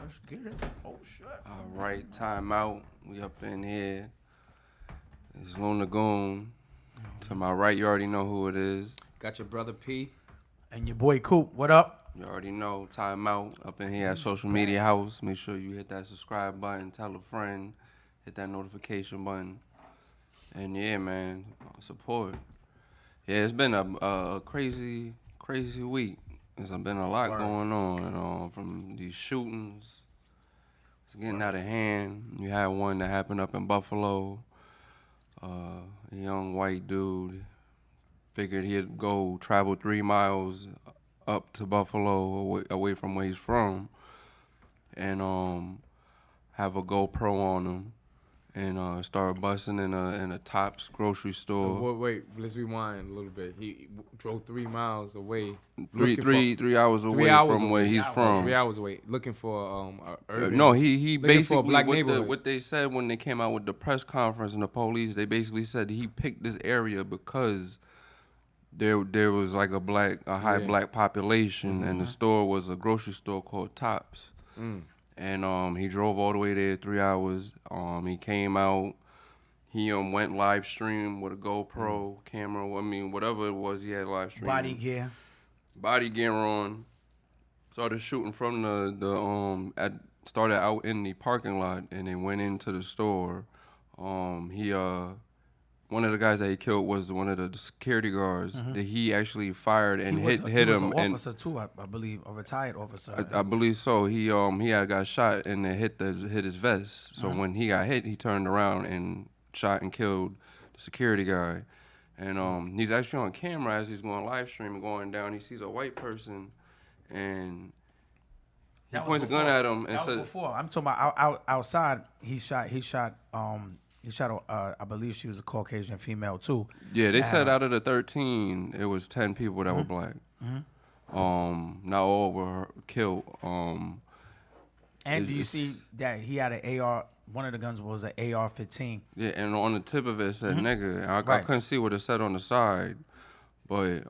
Let's get it. Oh, shit. All right, timeout. We up in here. It's Lone Lagoon. To my right, you already know who it is. Got your brother P. And your boy Coop, what up? You already know. Timeout. Up in here at Social Media House. Make sure you hit that subscribe button. Tell a friend. Hit that notification button. And yeah, man, support. Yeah, it's been a crazy week. There's been a lot going on, from these shootings. It's getting out of hand. You had one that happened up in Buffalo. A young white dude figured he'd go travel 3 miles up to Buffalo away from where he's from, and have a GoPro on him, and started busting in a Tops grocery store. Wait, let's rewind a little bit. He drove 3 miles away. 3 hours away from where he's from. 3 hours away, looking for urban. No, he basically black neighborhood. what they said when they came out with the press conference and the police, they basically said he picked this area because there was like a high black population, and the store was a grocery store called Tops. And he drove all the way there 3 hours. He came out. He went live stream with a GoPro camera. I mean, whatever it was, he had live stream. Body gear on. Started shooting from started out in the parking lot, and then went into the store. One of the guys that he killed was one of the security guards that he actually fired and hit him. He was an officer too, I believe, a retired officer. I believe so. He had got shot and then hit his vest. So when he got hit, he turned around and shot and killed the security guy. And he's actually on camera as he's going live stream and going down. He sees a white person, and he points a gun at him and says, before. I'm talking about outside. He shot. I believe she was a Caucasian female too. Yeah, they said out of the 13, it was 10 people that were black. Not all were killed. And do you see that he had an AR? One of the guns was an AR-15. Yeah, and on the tip of it said nigga. I couldn't see what it said on the side. But,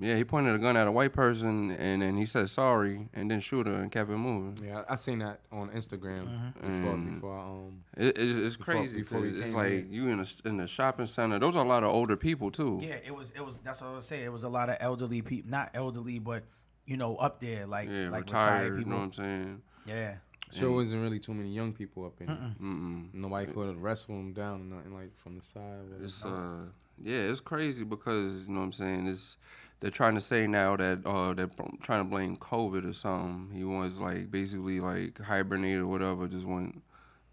he pointed a gun at a white person, and then he said sorry, and then shoot her and kept it moving. Yeah, I seen that on Instagram before. It's crazy because it's like you in a shopping center. Those are a lot of older people too. Yeah, it was. That's what I was saying. It was a lot of elderly people, not elderly, but up there, like retired people. You know what I'm saying? Yeah. Sure, wasn't really too many young people up in it. Nobody could have wrestled them down or nothing like from the side. It's crazy because, you know what I'm saying, they're trying to say now that they're trying to blame COVID or something. He was like basically like hibernated or whatever, just went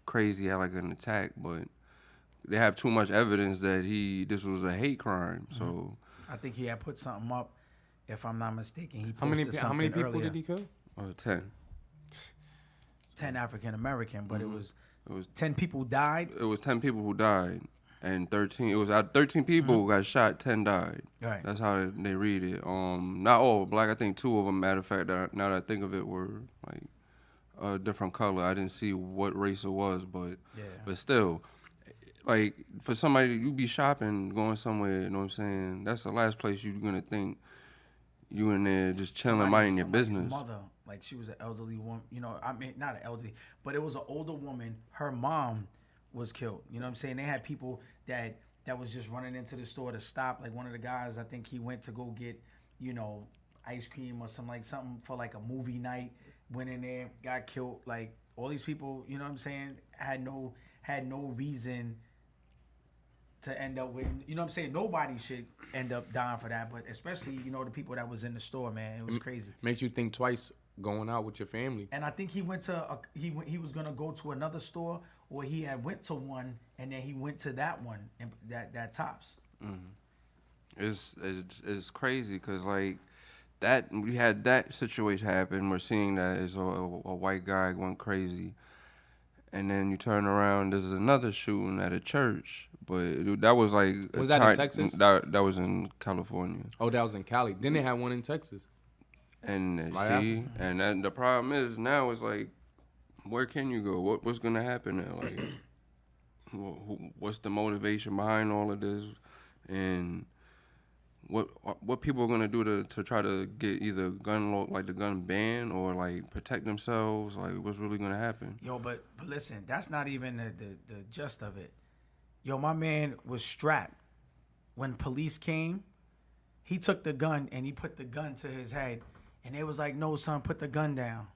crazy, had like an attack, but they have too much evidence that this was a hate crime. So I think he had put something up, if I'm not mistaken. He how many people earlier. did he kill? 10. 10 African American, but it was 10 people died. It was 10 people who died, and 13. It was out 13 people who got shot. 10 died. Right. That's how they read it. Not all black. I think 2 of them. Matter of fact, now that I think of it, were like a different color. I didn't see what race it was, but still, like for somebody, you be shopping, going somewhere. You know what I'm saying? That's the last place you're gonna think you in there just chilling, minding your business. Mother. Like she was an elderly woman, I mean, not an elderly, but it was an older woman. Her mom was killed. You know what I'm saying? They had people that was just running into the store to stop. Like one of the guys, I think he went to go get, ice cream or something for like a movie night. Went in there, got killed. Like all these people, you know what I'm saying, had no reason to end up with, you know what I'm saying? Nobody should end up dying for that, but especially, the people that was in the store, man. It was crazy. Makes you think twice going out with your family. And I think he went to he was gonna go to another store, or he had went to one and then he went to that one and that Tops. It's crazy because like that we had that situation happen. We're seeing that as a white guy went crazy, and then you turn around. There's another shooting at a church, but that was like was that in Texas? That was in California. Oh, that was in Cali. Then they had one in Texas. And and then the problem is now it's like, where can you go? What's gonna happen there? Like, what's the motivation behind all of this? And what people are gonna do to try to get either gun law, like the gun ban, or like protect themselves? Like, what's really gonna happen? Yo, but listen, that's not even the gist of it. Yo, my man was strapped when police came. He took the gun and he put the gun to his head, and they was like, "No, son, put the gun down."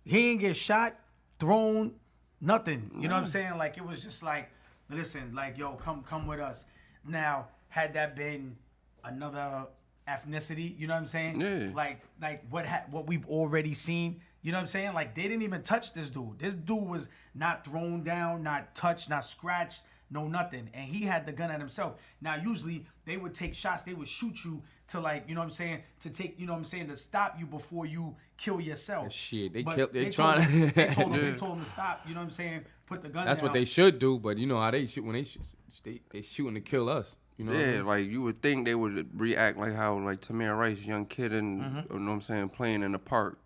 He ain't get shot, thrown, nothing. You know what I'm saying? Like, it was just like, listen, like, yo, come with us. Now, had that been another ethnicity, you know what I'm saying? Yeah. Like what we've already seen, you know what I'm saying? Like, they didn't even touch this dude. This dude was not thrown down, not touched, not scratched, no nothing. And he had the gun at himself. Now, usually they would take shots, they would shoot you to, like, you know what I'm saying, to take, you know what I'm saying, to stop you before you kill yourself. Shit, they But killed. They told trying. him- they told him to stop. You know what I'm saying? Put the gun That's down. what they should do, but you know how they shoot when they shooting to kill us. You know. What I Yeah, mean? like you would think they would react like how like Tamir Rice, young kid, and you know what I'm saying, playing in the park.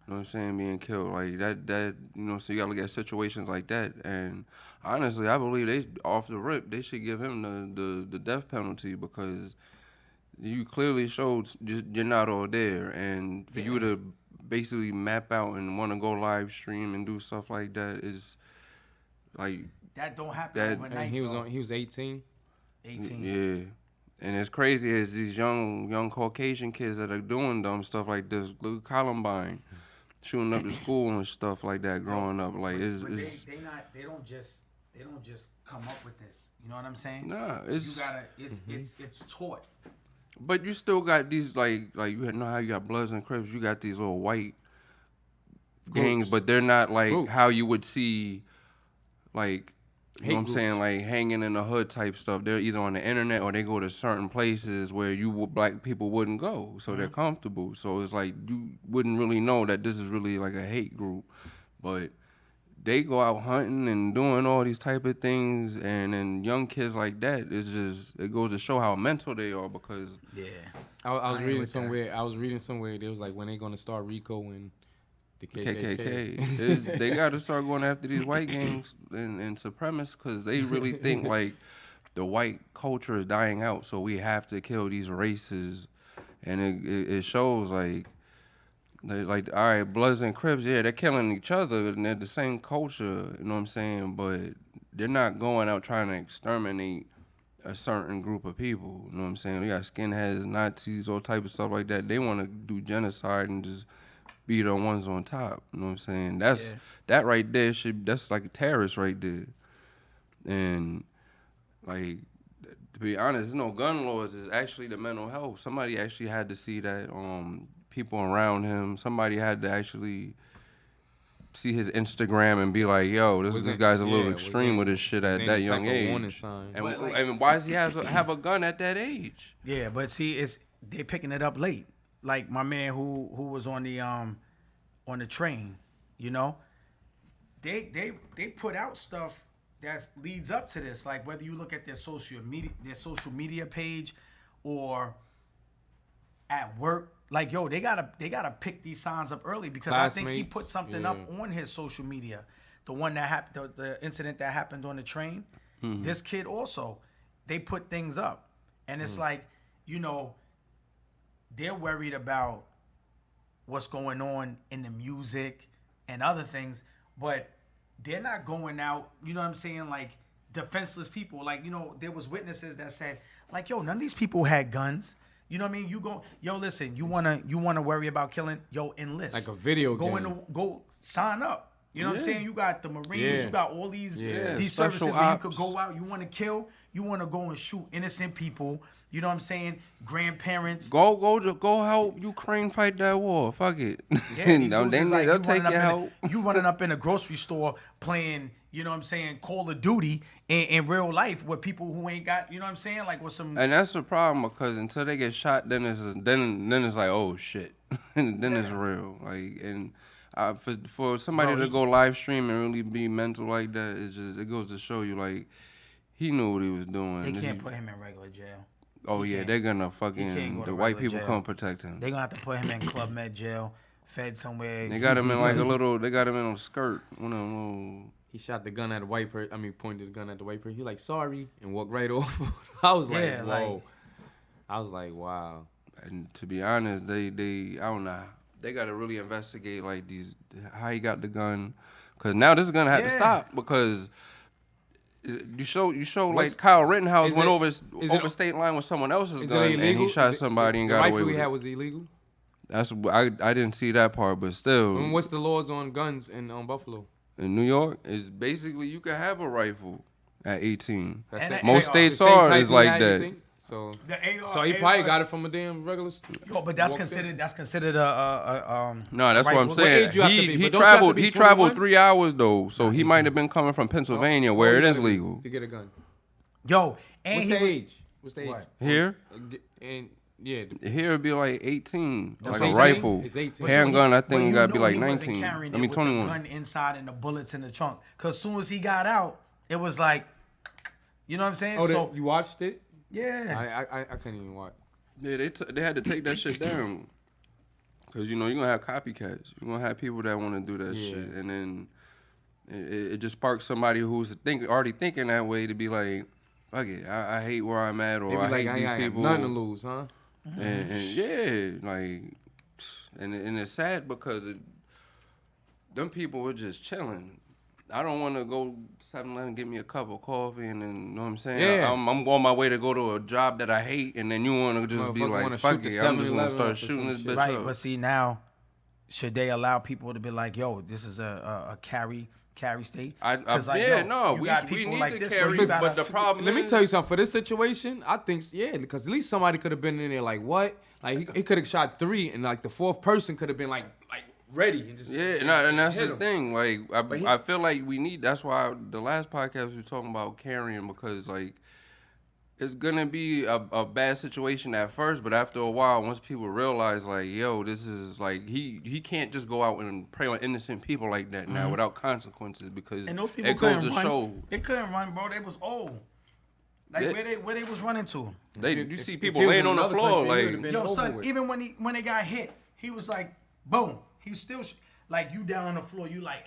You know what I'm saying, being killed like that. You know, so you gotta look at situations like that. And honestly, I believe they off the rip they should give him the death penalty because you clearly showed you're not all there, and for you to basically map out and want to go live stream and do stuff like that is like that don't happen overnight. And he was 18. 18. Yeah. And it's crazy as these young Caucasian kids that are doing dumb stuff like this, look at Columbine, shooting up the school and stuff like that growing up. Like they don't just come up with this. You know what I'm saying? Nah, it's taught. But you still got these like you know how you got Bloods and Crips, you got these little white gangs, but they're not like how you would see like you know what I'm saying, like hanging in the hood type stuff. They're either on the internet or they go to certain places where black people wouldn't go, so they're comfortable. So it's like you wouldn't really know that this is really like a hate group, but they go out hunting and doing all these type of things, and then young kids like that, it goes to show how mental they are because I was reading somewhere. They was like, when they gonna start RICO and the KKK. They got to start going after these white gangs and supremacists because they really think like the white culture is dying out, so we have to kill these races, and it shows like all right, Bloods and Crips, yeah, they're killing each other and they're the same culture, you know what I'm saying? But they're not going out trying to exterminate a certain group of people, you know what I'm saying? We got skinheads, Nazis, all type of stuff like that. They want to do genocide and just be the ones on top, you know what I'm saying? That right there that's like a terrorist right there. And like, to be honest, gun laws is actually the mental health. Somebody actually had to see that people around him, somebody had to actually see his Instagram and be like, yo, this guy's a little extreme with his shit at that young age. And why does he have a gun at that age? Yeah, but see, they're picking it up late. Like my man who was on the train, you know, they put out stuff that leads up to this. Like whether you look at their social media page or at work, like yo, they gotta pick these signs up early because I think he put something up on his social media. The one that happened, the incident that happened on the train. Mm-hmm. This kid also, they put things up, and it's like, you know, they're worried about what's going on in the music and other things, but they're not going out, you know what I'm saying, like defenseless people. Like, you know, there was witnesses that said, like, yo, none of these people had guns. You know what I mean? Listen, you wanna worry about killing, enlist. Like a video game. Go sign up. You know what I'm saying? You got the Marines, you got all these services Special where you ops. could go out, you wanna kill, you wanna go and shoot innocent people. You know what I'm saying? Grandparents. Go help Ukraine fight that war. Fuck it. Yeah, these dudes is like, they'll take your help. You running up in a grocery store playing, you know what I'm saying, Call of Duty in real life with people who ain't got, you know what I'm saying, like with some. And that's the problem because until they get shot, then it's like, oh shit, and then it's real. Like, and for somebody to go live stream and really be mental like that, it goes to show you like he knew what he was doing. They can't put him in regular jail. Oh yeah, they're gonna the white people jail. come protect him. They're gonna have to put him in Club Med jail, fed somewhere. They got him in like they got him in a skirt. He shot the gun at a white person. Pointed the gun at the white person. He like, sorry, and walked right off. I was like, whoa. I was like, wow. And to be honest, they I don't know. They got to really investigate like how he got the gun, because now this is gonna have to stop, because you show like Kyle Rittenhouse went over state line with someone else's gun and he shot somebody and got away with it. The rifle he had was illegal? That's I didn't see that part, but still. And what's the laws on guns in Buffalo? In New York, it's basically you can have a rifle at 18. That's Most states are is like that. So he probably got it from a damn regular. Yo, but that's considered a No, that's what I'm saying. He traveled 3 hours though, so he might have been coming from Pennsylvania where it is legal to get a gun. Yo, and what's the age? What? Here? And yeah, here it'd be like 18, that's like 18? a rifle. It's 18. Handgun, I think, gotta be like he 19. I mean 21. The gun inside and the bullets in the trunk. Cause soon as he got out, it was like, you know what I'm saying? Oh, so you watched it? Yeah. I couldn't even watch. Yeah, they had to take that shit down. Cause you're gonna have copycats. You're gonna have people that want to do that shit, and then it just sparks somebody who's already thinking that way to be like, fuck it, I hate where I'm at, or I hate these people. Nothing to lose, huh? And yeah, like, and it's sad because them people were just chilling. I don't want to go 7-Eleven and get me a cup of coffee and then, you know what I'm saying? Yeah. I'm on my way to go to a job that I hate, and then you want to just be like, fuck it, I'm just going to start shooting this bitch right, up. but see now, should they allow people to be like, yo, this is a carry state? We need to carry, but the problem Let me tell you something. For this situation, I think, because at least somebody could have been in there like, what? Like, he could have shot 3, and like the 4th person could have been like ready and just and that's the thing. Like I feel like we need. That's why the last podcast we were talking about carrying, because like it's gonna be a bad situation at first, but after a while, once people realize like, yo, this is like he can't just go out and prey on innocent people like that now without consequences, because and those people it goes to run. show They couldn't run, bro. They was old. Like where they was running to. You see people laying on the floor like, yo, son. Even when they got hit, he was like, boom. He still like you down on the floor. You like,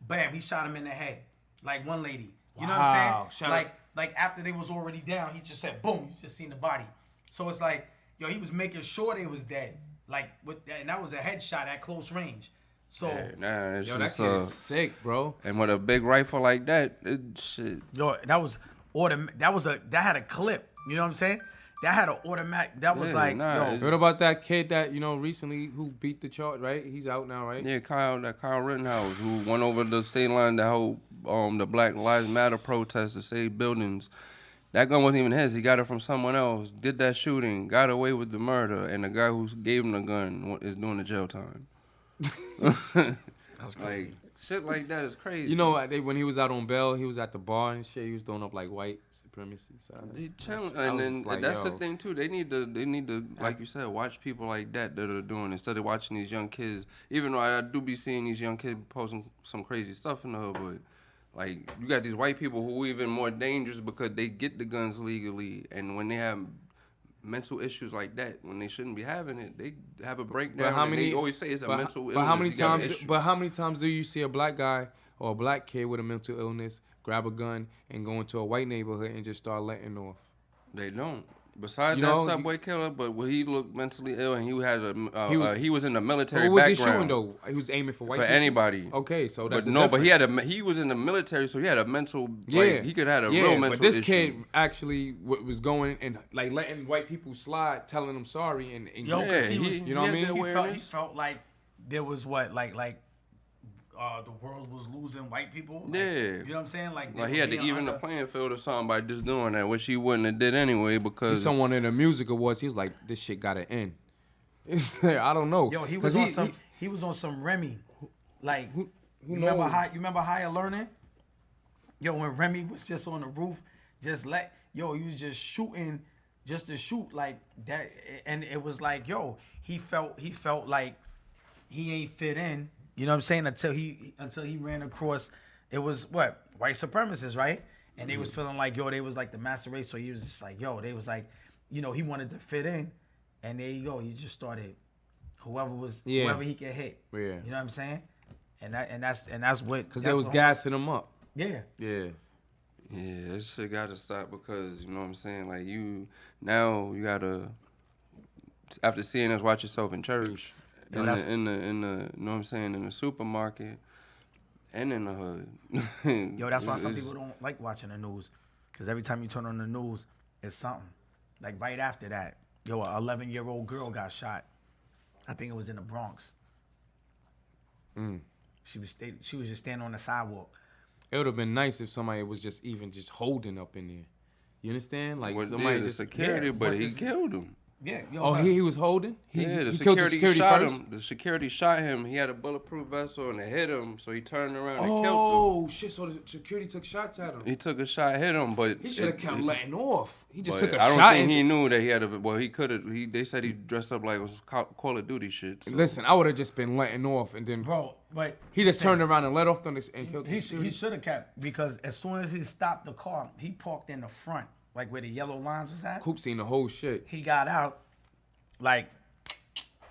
bam. He shot him in the head. Like one lady. You know what I'm saying? Like after they was already down, he just said, boom. You just seen the body. So it's like, yo, he was making sure they was dead. Like and that was a headshot at close range. So it's yo, just, that kid is sick, bro. And with a big rifle like that, shit. Yo, that had a clip. You know what I'm saying? That had an automatic. That was yo. What about that kid that recently who beat the charge? Right, he's out now, right? Yeah, Kyle Rittenhouse, who went over the state line to help the Black Lives Matter protest to save buildings. That gun wasn't even his. He got it from someone else. Did that shooting, got away with the murder, and the guy who gave him the gun is doing the jail time. That's crazy. Like, shit like that is crazy. You know, when he was out on bail, he was at the bar and shit. He was throwing up like white supremacy signs. He chilling, and then that's the thing too. They need to, like you said, watch people like that are doing, instead of watching these young kids. Even though I do be seeing these young kids posting some crazy stuff in the hood, but like you got these white people who are even more dangerous because they get the guns legally, and when they have mental issues like that, when they shouldn't be having it, they have a breakdown. They always say it's a mental illness. But how many times do you see a black guy or a black kid with a mental illness grab a gun and go into a white neighborhood and just start letting off? They don't. Besides that Subway killer, but when he looked mentally ill and he was in the military background. What was he shooting though? He was aiming for white people? Anybody. Okay, so that's but he was in the military, so he had a mental. Like, he could have had a real mental issue. But this kid actually was going and like letting white people slide, telling them sorry, and you know what I mean? He felt like there was the world was losing white people. Like, you know what I'm saying? Like he had to even the playing field or something by just doing that, which he wouldn't have did anyway because someone in the music awards, he was like, this shit gotta end. I don't know. Yo, he was on some Remy. Like who knows? You remember Higher Learning? Yo, when Remy was just on the roof, he was just shooting just to shoot like that, and it was like, yo, he felt like he ain't fit in. You know what I'm saying? Until he ran across, it was white supremacists, right? And they was feeling like, yo, they was like the master race. So he was just like, yo, they was like, he wanted to fit in, and there you go. He just started whoever he could hit. Yeah. You know what I'm saying? And that's what, because they was gassing him up. Yeah. Yeah. Yeah, this shit gotta stop because you know what I'm saying. Like you gotta after seeing us watch yourself in church, Yo, in the you know what I'm saying, in the supermarket and in the hood. Yo, that's why some people don't like watching the news, because every time you turn on the news, it's something. Like right after that, yo, an 11-year-old girl got shot. I think it was in the Bronx. She was just standing on the sidewalk. It would have been nice if somebody was just holding up in there. You understand? Like somebody the just security, but he killed him. Yeah. Yo, Oh, son, he was holding. The he killed the security shot first? him. The security shot him. He had a bulletproof vest and it hit him, so he turned around and killed him. Oh shit! So the security took shots at him. He took a shot, hit him, but He should have kept letting off. He just took a I don't shot. think he knew that he had a. Well, he could have. They said he dressed up like it was Call of Duty shit. So. Listen, I would have just been letting off, and then bro, but he just turned around and let off and killed. he should have kept, because as soon as he stopped the car, he parked in the front, like where the yellow lines was at. Coop seen the whole shit. He got out, like,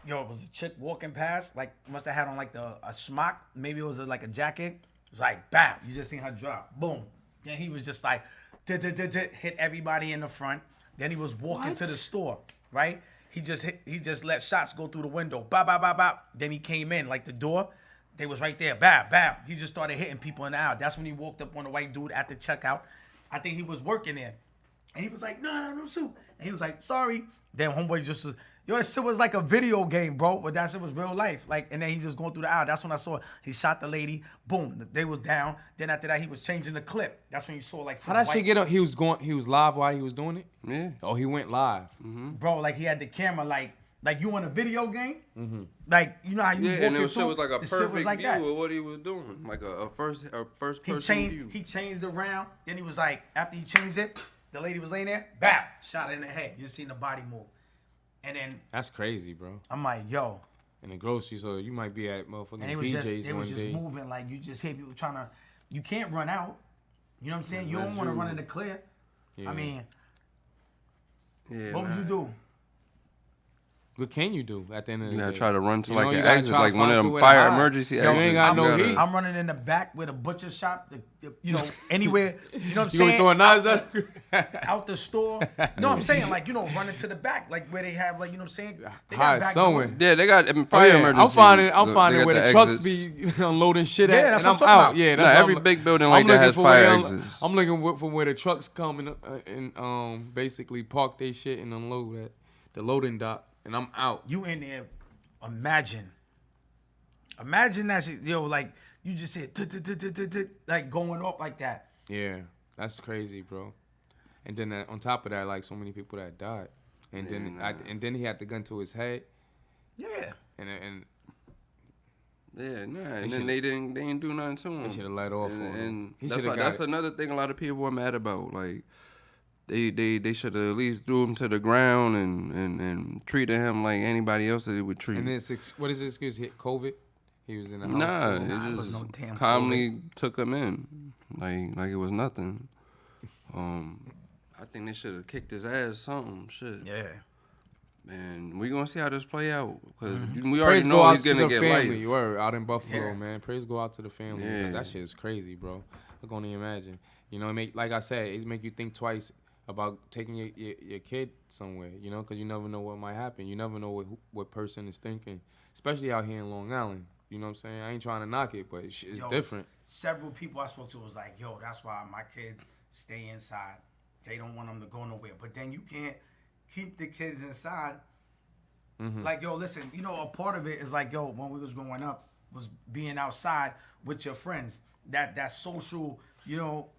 yo, it was a chick walking past, like must have had on like a smock, maybe it was like a jacket. It was like bam, you just seen her drop, boom. Then he was just like, hit everybody in the front. Then he was walking to the store, right? He just let shots go through the window, bop bop bop bop. Then he came in, like the door, they was right there, bam bam. He just started hitting people in the aisle. That's when he walked up on the white dude at the checkout. I think he was working there, and he was like, no shoot. And he was like, sorry. Then homeboy just was. Yo, that shit was like a video game, bro, but that shit was real life. Like, and then he just going through the aisle. That's when I saw it. He shot the lady. Boom, they was down. Then after that, he was changing the clip. That's when you saw like some How that shit get up? He was live while he was doing it. Yeah. Oh, he went live. Bro, like he had the camera like you in a video game. Like you know how you walk and your it was like a perfect like view that. of what he was doing, like a first person view. He changed around. Then he was like, after he changed it, the lady was laying there. Bam, shot her in the head. You just seen the body move. And then That's crazy, bro. I'm like, yo. In the grocery store, you might be at motherfucking And it was BJ's it was one just day. moving, like you just hear people trying to. You can't run out. You know what I'm saying? You don't want to run in the clear. Yeah. I mean, Yeah, what would you do? What can you do at the end of the You day? gotta try to run to You know, like you an gotta exit, try to like one find of them somewhere to fire hide. emergency You exits. ain't got no heat. I'm running in the back with a butcher shop. You know, anywhere. You know what I'm You saying? gonna throwing knives at? Out the store. No, I'm saying like running to the back, like where they have like you know what I'm saying. They Hide back somewhere. doors. Yeah, they got fire emergency. I'm finding where the trucks exits. be unloading shit at, Yeah, that's and what I'm I'm talking out. about. Yeah, Nah, that's every big building like that has fire exits. I'm looking for where the trucks come and basically park their shit and unload at the loading dock, and I'm out. You in there? Imagine that shit, yo. Like you just said, like going up like that. Yeah, that's crazy, bro. And then on top of that, like so many people that died, and then he had the gun to his head. Yeah. And Yeah, nah, and then they didn't do nothing to him. they should have let off on him. And He that's shoulda why, got that's it. another thing a lot of people were mad about. Like they should have at least threw him to the ground and treated him like anybody else that they would treat. And then what is this excuse? Hit COVID. He was in the house. Nah, too. Nah, it it was just no damn calmly took him in, like it was nothing. I think they should have kicked his ass, something, shit. Yeah. Man, we gonna see how this play out because we already Praise go know out he's to gonna the get family. life. You were out in Buffalo, Yeah. man. Praise go out to the family. Yeah. Because that shit is crazy, bro. I can only imagine. You know, like I said, it make you think twice about taking your kid somewhere. You know, because you never know what might happen. You never know what person is thinking, especially out here in Long Island. You know what I'm saying? I ain't trying to knock it, but it's different. Several people I spoke to was like, yo, that's why my kids stay inside. They don't want them to go nowhere. But then you can't keep the kids inside. Like, yo, listen, a part of it is like, yo, when we was growing up, was being outside with your friends. That social,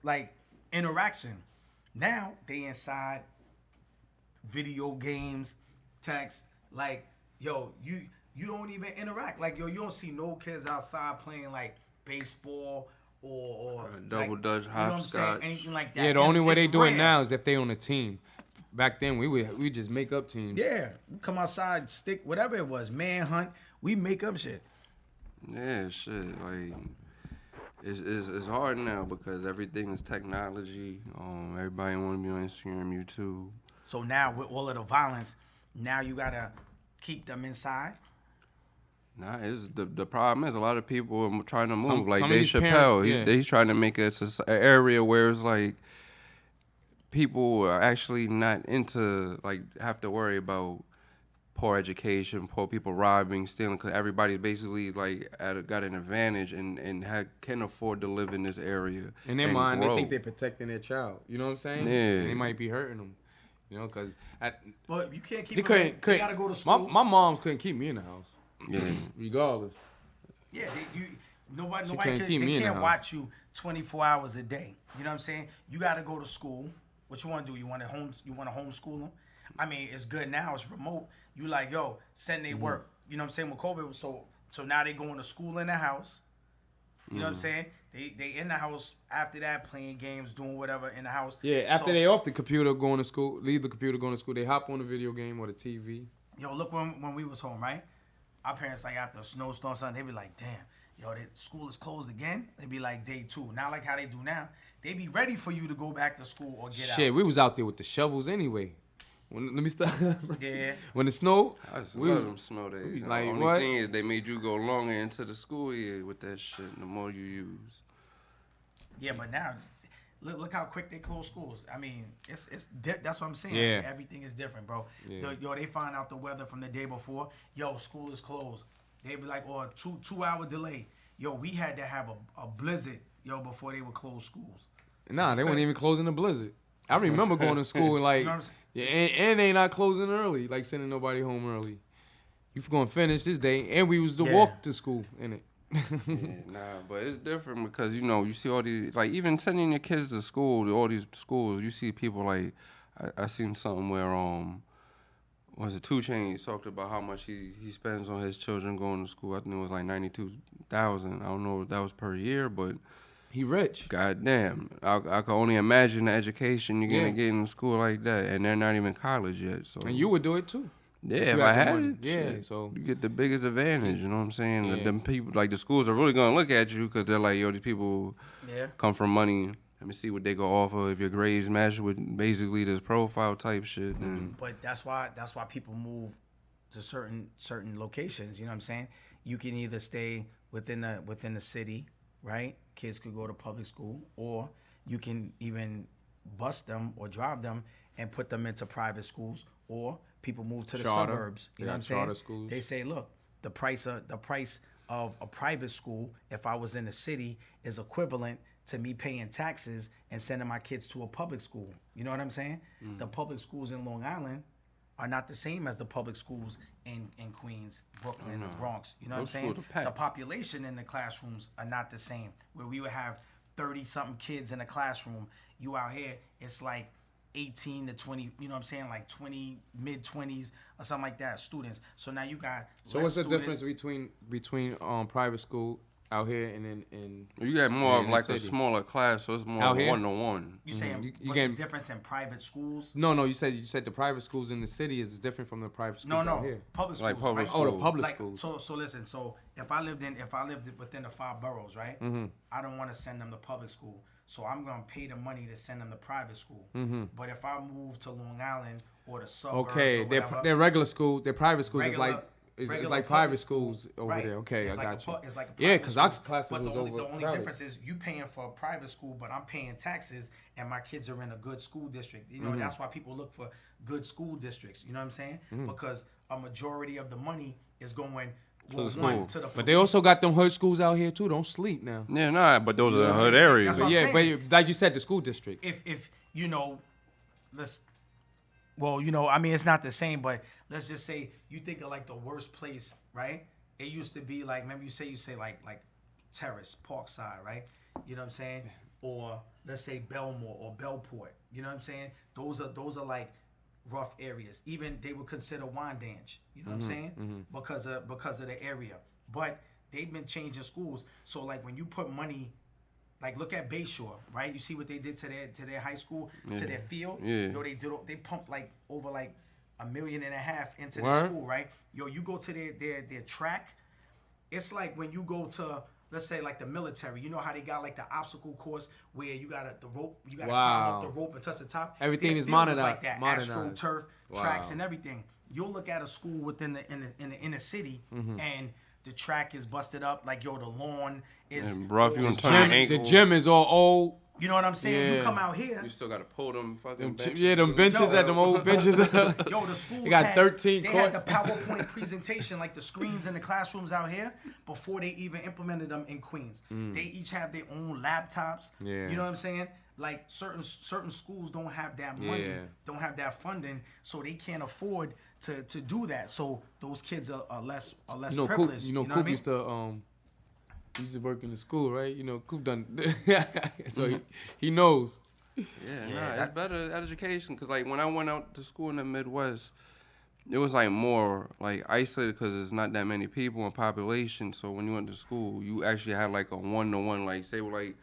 like interaction. Now they inside, video games, text. Like, yo, you don't even interact. Like, yo, you don't see no kids outside playing like baseball or Double like, dutch, you know what I'm saying? hopscotch. Anything like that. Yeah, the only way they do it rare. now is if they on a team. Back then, we just make up teams. Yeah, we come outside, stick whatever it was, manhunt. We make up shit. Yeah, shit. Like it's hard now because everything is technology. Everybody want to be on Instagram, YouTube. So now with all of the violence, now you gotta keep them inside. Nah, it's the problem is a lot of people are trying to move. Like some of Dave these Chappelle, parents, he's trying to make an area where it's like people are actually not into, like, have to worry about poor education, poor people robbing, stealing, because everybody's basically like got an advantage and can afford to live in this area. In their mind, grow. They think they're protecting their child. You know what I'm saying? Yeah. And they might be hurting them. You know, because but you can't keep them. They gotta go to school. My mom couldn't keep me in the house. Yeah. Regardless. Yeah, nobody can't watch you 24 hours a day. You know what I'm saying? You gotta go to school. What you want to do? You want to homeschool them? I mean, it's good now. It's remote. You like, yo, send they work. You know what I'm saying? With COVID, so now they going to school in the house. You know what I'm saying? They in the house after that, playing games, doing whatever in the house. Yeah, after they off the computer, going to school, leave the computer, going to school, they hop on the video game or the TV. Yo, look when we was home, right? Our parents, like, after a snowstorm, something, they be like, damn, yo, school is closed again? They be like, day 2. Not like how they do now. They be ready for you to go back to school or get out. Shit, we was out there with the shovels anyway. Let me start. Yeah. When it snowed, I just love them snow days. Like, the only what? thing is they made you go longer into the school year with that shit. The more you use. Yeah, but now, look how quick they close schools. I mean, that's what I'm saying. Yeah. Everything is different, bro. Yeah. They find out the weather from the day before. Yo, school is closed. They be like, oh, 2-hour delay. Yo, we had to have a blizzard, yo, before they would close schools. Nah, they weren't even closing the blizzard. I remember going to school and like, you know and they not closing early, like sending nobody home early. You going to finish this day, and we was to walk to school in it. But it's different because, you know, you see all these, like, even sending your kids to school, all these schools, you see people like, I seen something where, was it 2 Chainz talked about how much he spends on his children going to school. I think it was like $92,000. I don't know if that was per year, but he rich. Goddamn, I can only imagine the education you're gonna get in school like that, and they're not even college yet. So and you would do it too. Yeah, if I had it, yeah. So you get the biggest advantage. You know what I'm saying? Yeah. Them people, like the schools, are really gonna look at you because they're like, yo, these people come from money. Let me see what they go offer. If your grades match with basically this profile type shit, then. But that's why people move to certain locations. You know what I'm saying? You can either stay within the city, right? Kids could go to public school, or you can even bus them or drive them and put them into private schools, or people move to the suburbs. You know what I'm saying? Schools. They say, look, the price of a private school, if I was in the city, is equivalent to me paying taxes and sending my kids to a public school. You know what I'm saying? The public schools in Long Island are not the same as the public schools in Queens, Brooklyn, the Bronx. You know what I'm saying? The population in the classrooms are not the same. Where we would have 30-something kids in a classroom, you out here, it's like 18 to 20, you know what I'm saying? Like 20, mid-20s or something like that, students. So now you got So what's the difference between private school out here and in you got more of like a smaller class, so it's more one-to-one. You saying what's the difference in private schools? No, you said the private schools in the city is different from the private schools out here. Public schools. Like public right? schools. Oh, the public schools. So listen, so if I lived within the 5 boroughs, right? I don't want to send them to public school. So I'm gonna pay the money to send them to private school. But if I move to Long Island or the suburbs, or whatever, their regular school, their private schools is like regular private schools over right. there. Okay, it's I got you. It's like a yeah, because our school. classes but was over. The only difference is you paying for a private school, but I'm paying taxes, and my kids are in a good school district. You know, that's why people look for good school districts. You know what I'm saying? Because a majority of the money is going to the school. But they also got them hood schools out here too. Don't sleep now. Yeah, nah, but those are the hood areas. But like you said, the school district. If you know, well, you know, I mean, it's not the same, but let's just say you think of like the worst place, right? It used to be like, remember you say like Terrace, Parkside, right? You know what I'm saying? Or let's say Belmore or Bellport. You know what I'm saying? Those are like rough areas. Even they would consider Wyandanch. You know what I'm saying? Because of the area. But they've been changing schools. So like when you put money, like look at Bayshore, right? You see what they did to their high school, to their field. Yeah. Yo, they pumped like over like $1.5 million into their school, right? Yo, you go to their track. It's like when you go to, let's say like the military. You know how they got like the obstacle course where you got the rope, you got to climb up the rope and touch the top. Everything their is field monitored. like that, Monitored. AstroTurf tracks and everything. You'll look at a school within the inner city and the track is busted up. Like, yo, the lawn is. And bro, if you all gonna turn your spotted. ankle, The gym is all old. You know what I'm saying? Yeah. You come out here. you still gotta pull them fucking benches. Yeah, them benches Yo. at them old benches. Yo, the schools They got 13 they courts. had the PowerPoint presentation, like the screens in the classrooms out here, before they even implemented them in Queens. They each have their own laptops. Yeah. You know what I'm saying? Like certain schools don't have that money, Yeah. don't have that funding, so they can't afford to do that. So those kids are less You know, Coop, privileged. you know, what I Coop mean? used to work in the school, right? You know, Coop done. So he knows. Yeah, nah, it's better education. Cause like when I went out to school in the Midwest, it was like more like isolated because there's not that many people in population. So when you went to school, you actually had like a 1-to-1. Like say like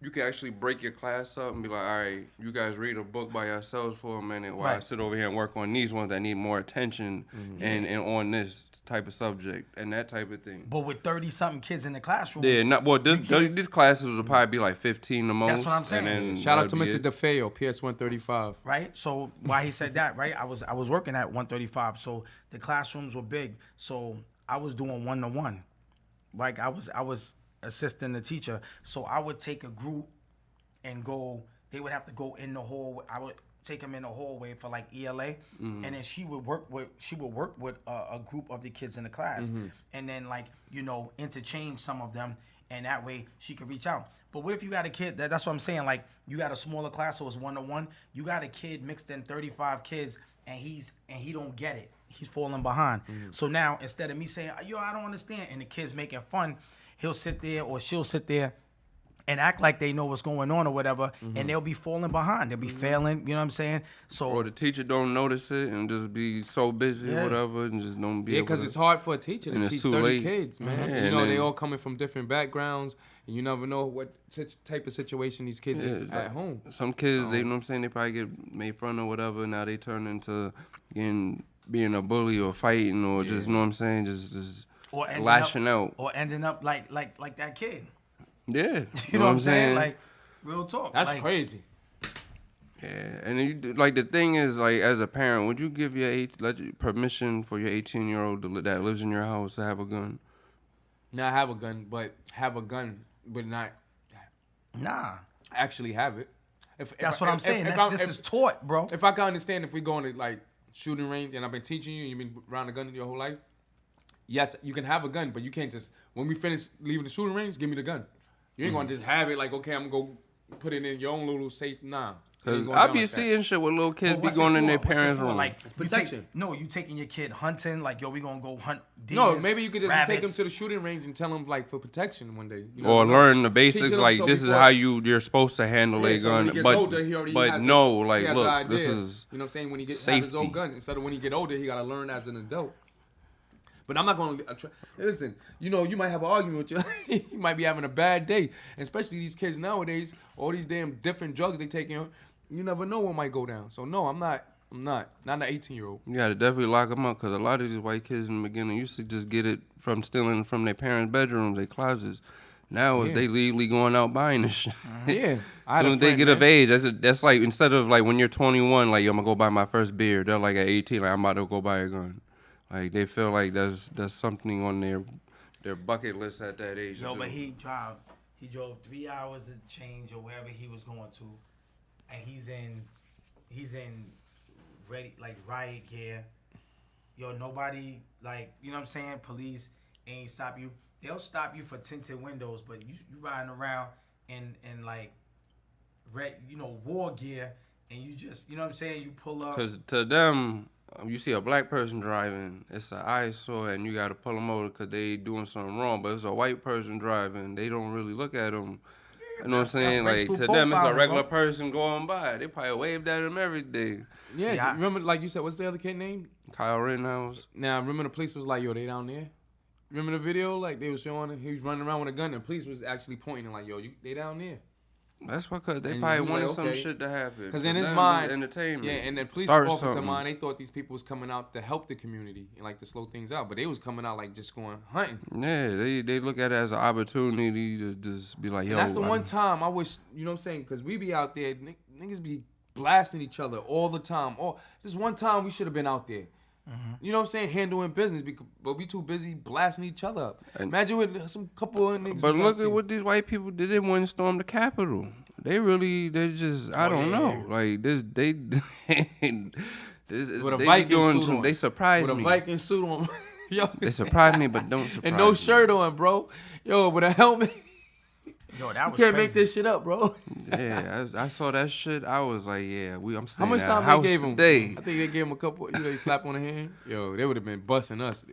you could actually break your class up and be like, all right, you guys read a book by yourselves for a minute while I Right. sit over here and work on these ones that need more attention and on this type of subject and that type of thing. But with 30-something kids in the classroom, Yeah, these classes would probably be like 15 the most. That's what I'm saying. And then Shout out to that'd Mr. be it. DeFeo, PS 135. right? So why he said that, right? I was working at 135, so the classrooms were big. So I was doing 1-to-1, like I was assisting the teacher. So I would take a group and go. They would have to go in the hallway. I would take them in the hallway for like ELA, and then she would work with a group of the kids in the class, and then like interchange some of them, and that way she could reach out. But what if you got a kid that's what I'm saying, like you got a smaller class, so it's 1-to-1. You got a kid mixed in 35 kids, and he don't get it. He's falling behind. So now instead of me saying, yo, I don't understand, and the kid's making fun, he'll sit there or she'll sit there and act like they know what's going on or whatever, and they'll be falling behind. They'll be failing, you know what I'm saying? So Or the teacher don't notice it and just be so busy or whatever and just don't be Yeah, able because to. it's hard for a teacher to and it's teach too 30 late. kids, man. Yeah, You and know, they then- all coming from different backgrounds, and you never know what type of situation these kids is it's at like- home. Some kids, they you know what I'm saying, they probably get made fun of or whatever. Now they turn into being a bully or fighting or just, you know what I'm saying, just or ending lashing up, out. or ending up like that kid. Yeah. You know what I'm saying? Like real talk. That's like, crazy. Yeah, and you like the thing is like as a parent, would you give permission for your 18-year-old that lives in your house to have a gun? Not have a gun, but not Nah. actually have it. That's what I'm saying. This is taught, bro. If I can understand, if we go on to like shooting range and I've been teaching you, you've been around a gun your whole life. Yes, you can have a gun, but you can't just when we finish leaving the shooting range, give me the gun. You ain't gonna just have it like, okay, I'm gonna go put it in your own little safe. Nah. Cause I be seeing shit with little kids be going in their parents' room. Like protection. You taking your kid hunting, like yo, we gonna go hunt deers, No, maybe you could just take them rabbits. to the shooting range and tell them like for protection one day. You Or know? learn the Teaching basics, them like so this is before- how you're supposed to handle a Yeah, so when he gun. gets But older, he already but has no, he like has look, an this idea. is You know what I'm saying? When he gets safety. have his own gun, instead of when he get older, he gotta learn as an adult. But I'm not gonna listen. You know, you might have an argument with you. You might be having a bad day, and especially these kids nowadays. All these damn different drugs they taking. You never know what might go down. So no, I'm not an 18-year-old. you gotta definitely lock them up because a lot of these white kids in the beginning used to just get it from stealing from their parents' bedrooms, their closets. Now Yeah. they legally going out buying this shit. Yeah, I As had soon a as they friend, get man. of age, that's like instead of like when you're 21, like yo, I'm gonna go buy my first beer. They're like at 18, like I'm about to go buy a gun. Like they feel like that's something on their bucket list at that age. Yo, to but do. he drove 3 hours of change or wherever he was going to, and he's in ready like riot gear. Yo, nobody like you know what I'm saying. Police ain't stop you. They'll stop you for tinted windows, but you riding around in like red war gear, and you just you know what I'm saying. You pull up. Cause to them, you see a black person driving, it's an eyesore, and you gotta pull them over because they doing something wrong. But it's a white person driving, they don't really look at them. You know what I'm saying? Like racial to them, it's a profiling, regular bro. person going by. They probably waved at him every day. Yeah, See, I- remember like you said, what's the other kid name? Kyle Rittenhouse. Now remember the police was like, yo, they down there. Remember the video? Like they was showing him, he was running around with a gun, and the police was actually pointing like, yo, they down there. That's because they And probably he was wanted like, some okay. shit to happen. Because To in his them, mind, it's entertainment. yeah, and the police Start officer something. mind, they thought these people was coming out to help the community and like to slow things out, but they was coming out like just going hunting. Yeah, they look at it as an opportunity to just be like, yo. And that's the I'm- one time I wish, you know what I'm saying? Because we be out there, niggas be blasting each other all the time. Just one time we should have been out there. You know what I'm saying? Handling business, but we too busy blasting each other up. Imagine with some couple of niggas. But look at what these white people did. They wouldn't storm the Capitol. They just, I don't know. Like this, they with a Viking suit on. They surprised me. With a Viking suit on. Yo, they surprised me, but don't surprise and no me. shirt on, bro. Yo, with a helmet. Yo, that was you can't crazy. make this shit up, bro. Yeah, I saw that shit. I was like, yeah, I'm staying How much at time house they gave him? today. I think they gave him a couple. They slap on the hand. Yo, they would have been busting us.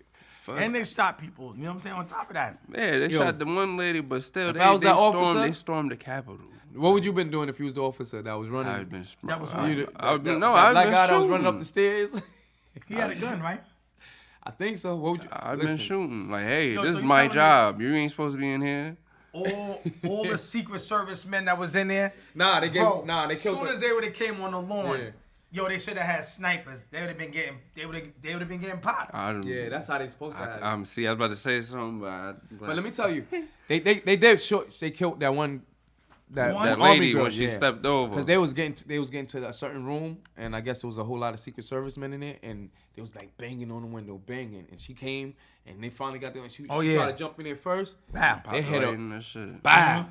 Fuck. And they shot people. You know what I'm saying? On top of that. Yeah, they shot the one lady, but still, they stormed the Capitol. What would you been doing if you was the officer that was running? I've been. That was I who? I've been black guy that was shooting. running up the stairs. He had a gun, right? I think so. What would you? I've listen, been shooting. Like, hey, Yo, this so is you my telling me- job. You ain't supposed to be in here. All the Secret Service men that was in there. Nah, they gave. Bro, Nah, they as killed. soon as they would have came on the lawn, Yeah. yo, they should have had snipers. They would have been getting. They would have been getting popped. Yeah, that's how they supposed to have. See, I was about to say something, But let me tell you, they did short. They killed that one. That that army lady girl, when she stepped over. Because they was getting to a certain room, and I guess there was a whole lot of Secret Service men in there, and they was like banging on the window, banging, and she came, and they finally got there, and she tried to jump in there first. Bam. They hit her. That shit. Bam.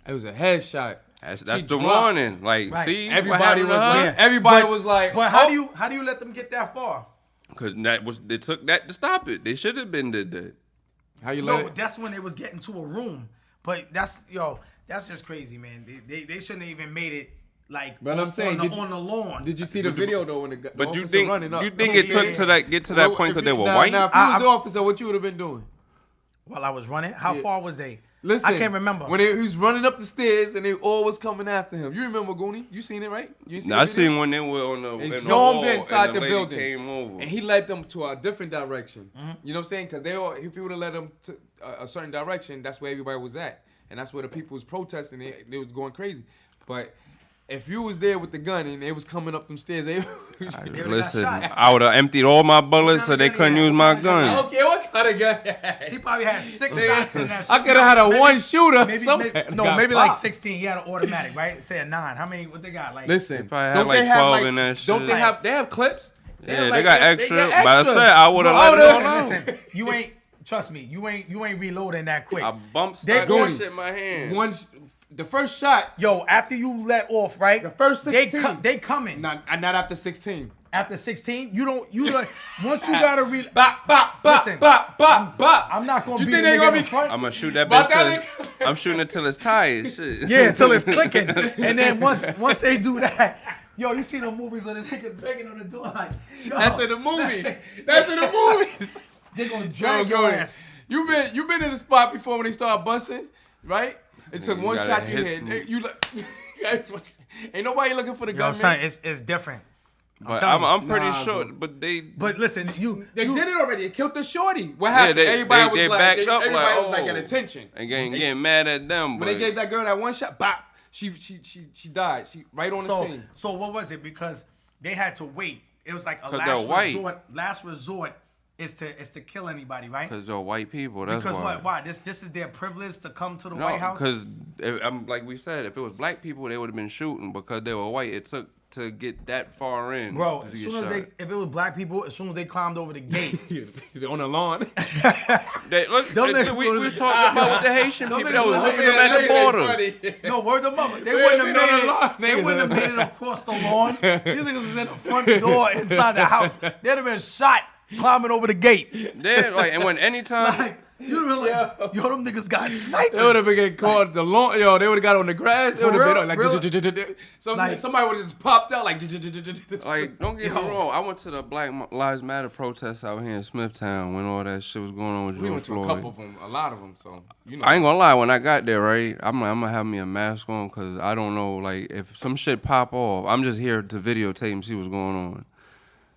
It was a headshot. That's She the dropped. warning. Like, Right. see, Everybody was like, Yeah. everybody was like, But how do you let them get that far? because they took that to stop it. They should have been did that. How you No, let it? that's when they was getting to a room. But that's just crazy, man. They shouldn't have even made it like But I'm saying, on the lawn. Did you see the video though when the But you officer think running up? it took to that Well, point because if they you- were now, white? Now, if you was the officer, what you would have been doing? While I was running, how far was they? Listen, I can't remember. when he was running up the stairs and they all was coming after him. You remember Goonie? You seen it, right? You seen I the video? seen when they were on the They in the stormed wall inside and the lady building. Came over. And he led them to a different direction. Mm-hmm. You know what I'm saying? Because if he would have led them to a certain direction, that's where everybody was at, and that's where the people was protesting. They was going crazy. But if you was there with the gun and they was coming up them stairs, Listen, shot. I would have emptied all my bullets so they couldn't use my I gun. don't care what kind of gun. He probably had 6 shots in that. I could have had a Maybe- one shooter. Maybe Got like popped. 16. He had an automatic, right? Say a 9. How many? What they got? Like Listen, probably had don't like they have 12 like, in that don't shit. they have? They have clips. Yeah, like- they got they extra. got But I extra. said I would have Bro, let listen, it all out. listen, you ain't. Trust me, you ain't reloading that quick. I bumped They that going- shit in my hand. The first shot. Yo, after you let off, right? The first 16. They coming. Not after 16. After 16, you don't. Once you gotta read. Bop, bop, bop, Listen, bop, bop, bop. I'm not gonna You be think the they nigga gonna in be- front. I'm gonna shoot that But bitch that till I'm shooting it till it's tired. Shit. Yeah, until it's clicking. And then once they do that, yo, you see the movies where the niggas banging on the door like, yo, That's in the movie. That's in the movies. they gonna Yo, drag go your ahead. ass. You been in the spot before when they start busting, right? It took You one gotta shot you hit- hit. You look. Ain't nobody looking for the Yo, gun, son, man. it's different. But telling you. I'm pretty Nah, sure. bro. But they. But listen, They did it already. It killed the shorty. What Yeah, happened? they Everybody was like, backed up everybody like, was like at oh. attention. And getting mad at them. When But they gave that girl that one shot, bop, she died. She right on the scene. So what was it? Because they had to wait. It was like a 'Cause they're white. last resort is to kill anybody, right? Because they're white people. That's Because why. why? This is their privilege to come to the No, White House. because like we said, if it was black people, they would have been shooting. Because they were white, it took to get that far in. Bro, to as get soon shot. as if it was black people, as soon as they climbed over the gate, On the lawn. We was talking about with the Haitian people that was niggas whipping them at the border. no word of mother, they We wouldn't ain't have been on made the lawn, it. They niggas. wouldn't have made it across the lawn. These niggas was in the front door inside the house. They'd have been shot climbing over the gate. Yeah, like, and when anytime. Like, you know, like, yo, them niggas got snipers. They would have been getting caught the lawn. Yo, they would have got on the grass. It For would have real? been like, Real? Like- somebody would have just popped out like. Like, don't get me wrong. I went to the Black Lives Matter protests out here in Smithtown when all that shit was going on with We George went to Floyd. a couple of them, a lot of them. So you know. I ain't gonna lie. When I got there, right, I'm gonna have me a mask on because I don't know. Like, if some shit pop off, I'm just here to videotape and see what's going on.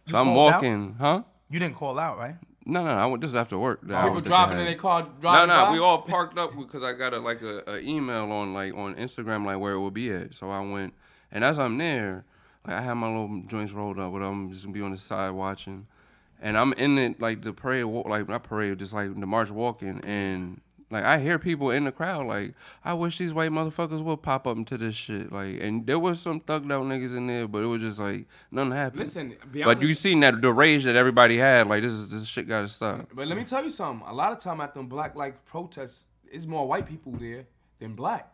So I'm called out? walking, huh? You didn't call out, right? No. I went. This is after work. People driving in their car, No, driving by. we all parked up because I got a email on Instagram where it will be at. So I went, and as I'm there, like I had my little joints rolled up, but I'm just gonna be on the side watching, and I'm in it like the parade, like not parade, just like the march walking, and Like, I hear people in the crowd like, I wish these white motherfuckers would pop up into this shit. Like, and there was some thugged out niggas in there, but it was just like nothing happened. Listen, be but honest, you seen that the rage that everybody had. Like, this shit gotta stop. But let me tell you something. A lot of time at them black like protests, it's more white people there than black.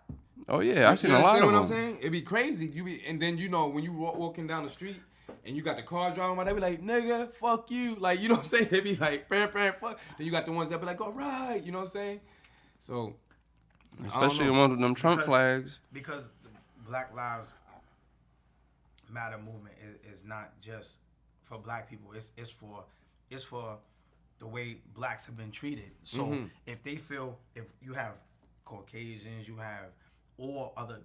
Oh yeah, I seen a lot of them. You know what I'm saying? It'd be crazy. And then when you walking down the street and you got the cars driving by, they be like, nigga, fuck you. Like, you know what I'm saying? They be like, bam, fuck. Then you got the ones that be like, all right. You know what I'm saying? So, especially the ones with them Trump flags. Because the Black Lives Matter movement is not just for black people. It's for the way blacks have been treated. So if they feel, if you have Caucasians, you have all other,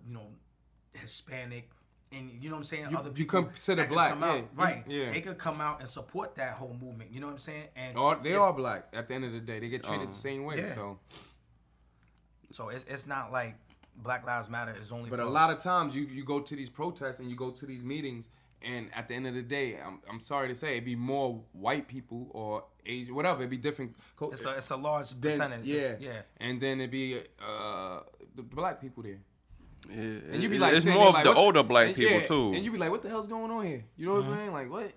Hispanic, and you know what I'm saying, other people you consider black, right? Yeah. They could come out and support that whole movement. You know what I'm saying? And they are black. At the end of the day, they get treated the same way. Yeah. So it's not like Black Lives Matter is only. But a lot of times you go to these protests and you go to these meetings, and at the end of the day, I'm sorry to say, it'd be more white people or Asian, whatever. It'd be different. It's a large percentage. Yeah. And then it'd be the black people there. Yeah, and you be like, it's more of like, the older black people too. And you be like, what the hell's going on here? You know what I'm saying? Like, what?